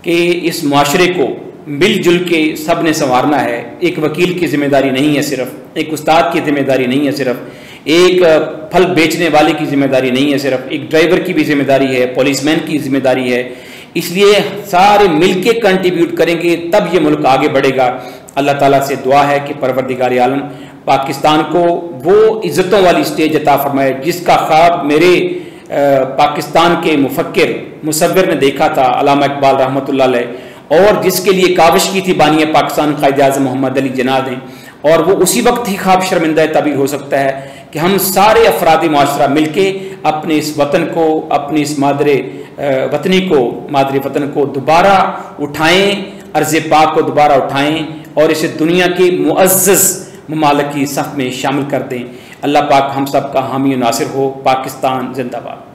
कि इस माशरे को मिलजुल के सब ने संवारना है। एक वकील की जिम्मेदारी नहीं है सिर्फ, एक उस्ताद की जिम्मेदारी नहीं है सिर्फ, एक फल बेचने वाले की जिम्मेदारी नहीं है सिर्फ, एक ड्राइवर की भी जिम्मेदारी है, पुलिसमैन की जिम्मेदारी है। इसलिए सारे मिलके कंट्रीब्यूट करेंगे तब ये मुल्क आगे बढ़ेगा। अल्लाह ताला से दुआ है कि परवरदिगार आलम पाकिस्तान को वो इज़्ज़तों वाली स्टेज अता फरमाए जिसका ख्वाब मेरे पाकिस्तान के मुफक्किर मुसव्विर ने देखा था, अल्लामा इकबाल रहमतुल्लाह अलैह, और जिसके लिए काविश की थी बानी पाकिस्तान कायद-ए-आज़म मोहम्मद अली जिन्ना ने। और वो उसी वक्त ही ख्वाब शर्मिंदा तभी हो सकता है कि हम सारे अफराद माशरा मिलके अपने इस वतन को, अपनी इस मादरे वतनी को, मादरे वतन को दोबारा उठाएं, अर्ज़ पाक को दोबारा उठाएं और इसे दुनिया के मुअज़्ज़ज़ ममालिक की सफ़ में शामिल कर दें। अल्लाह पाक हम सब का हामी नासिर हो। पाकिस्तान जिंदाबाद।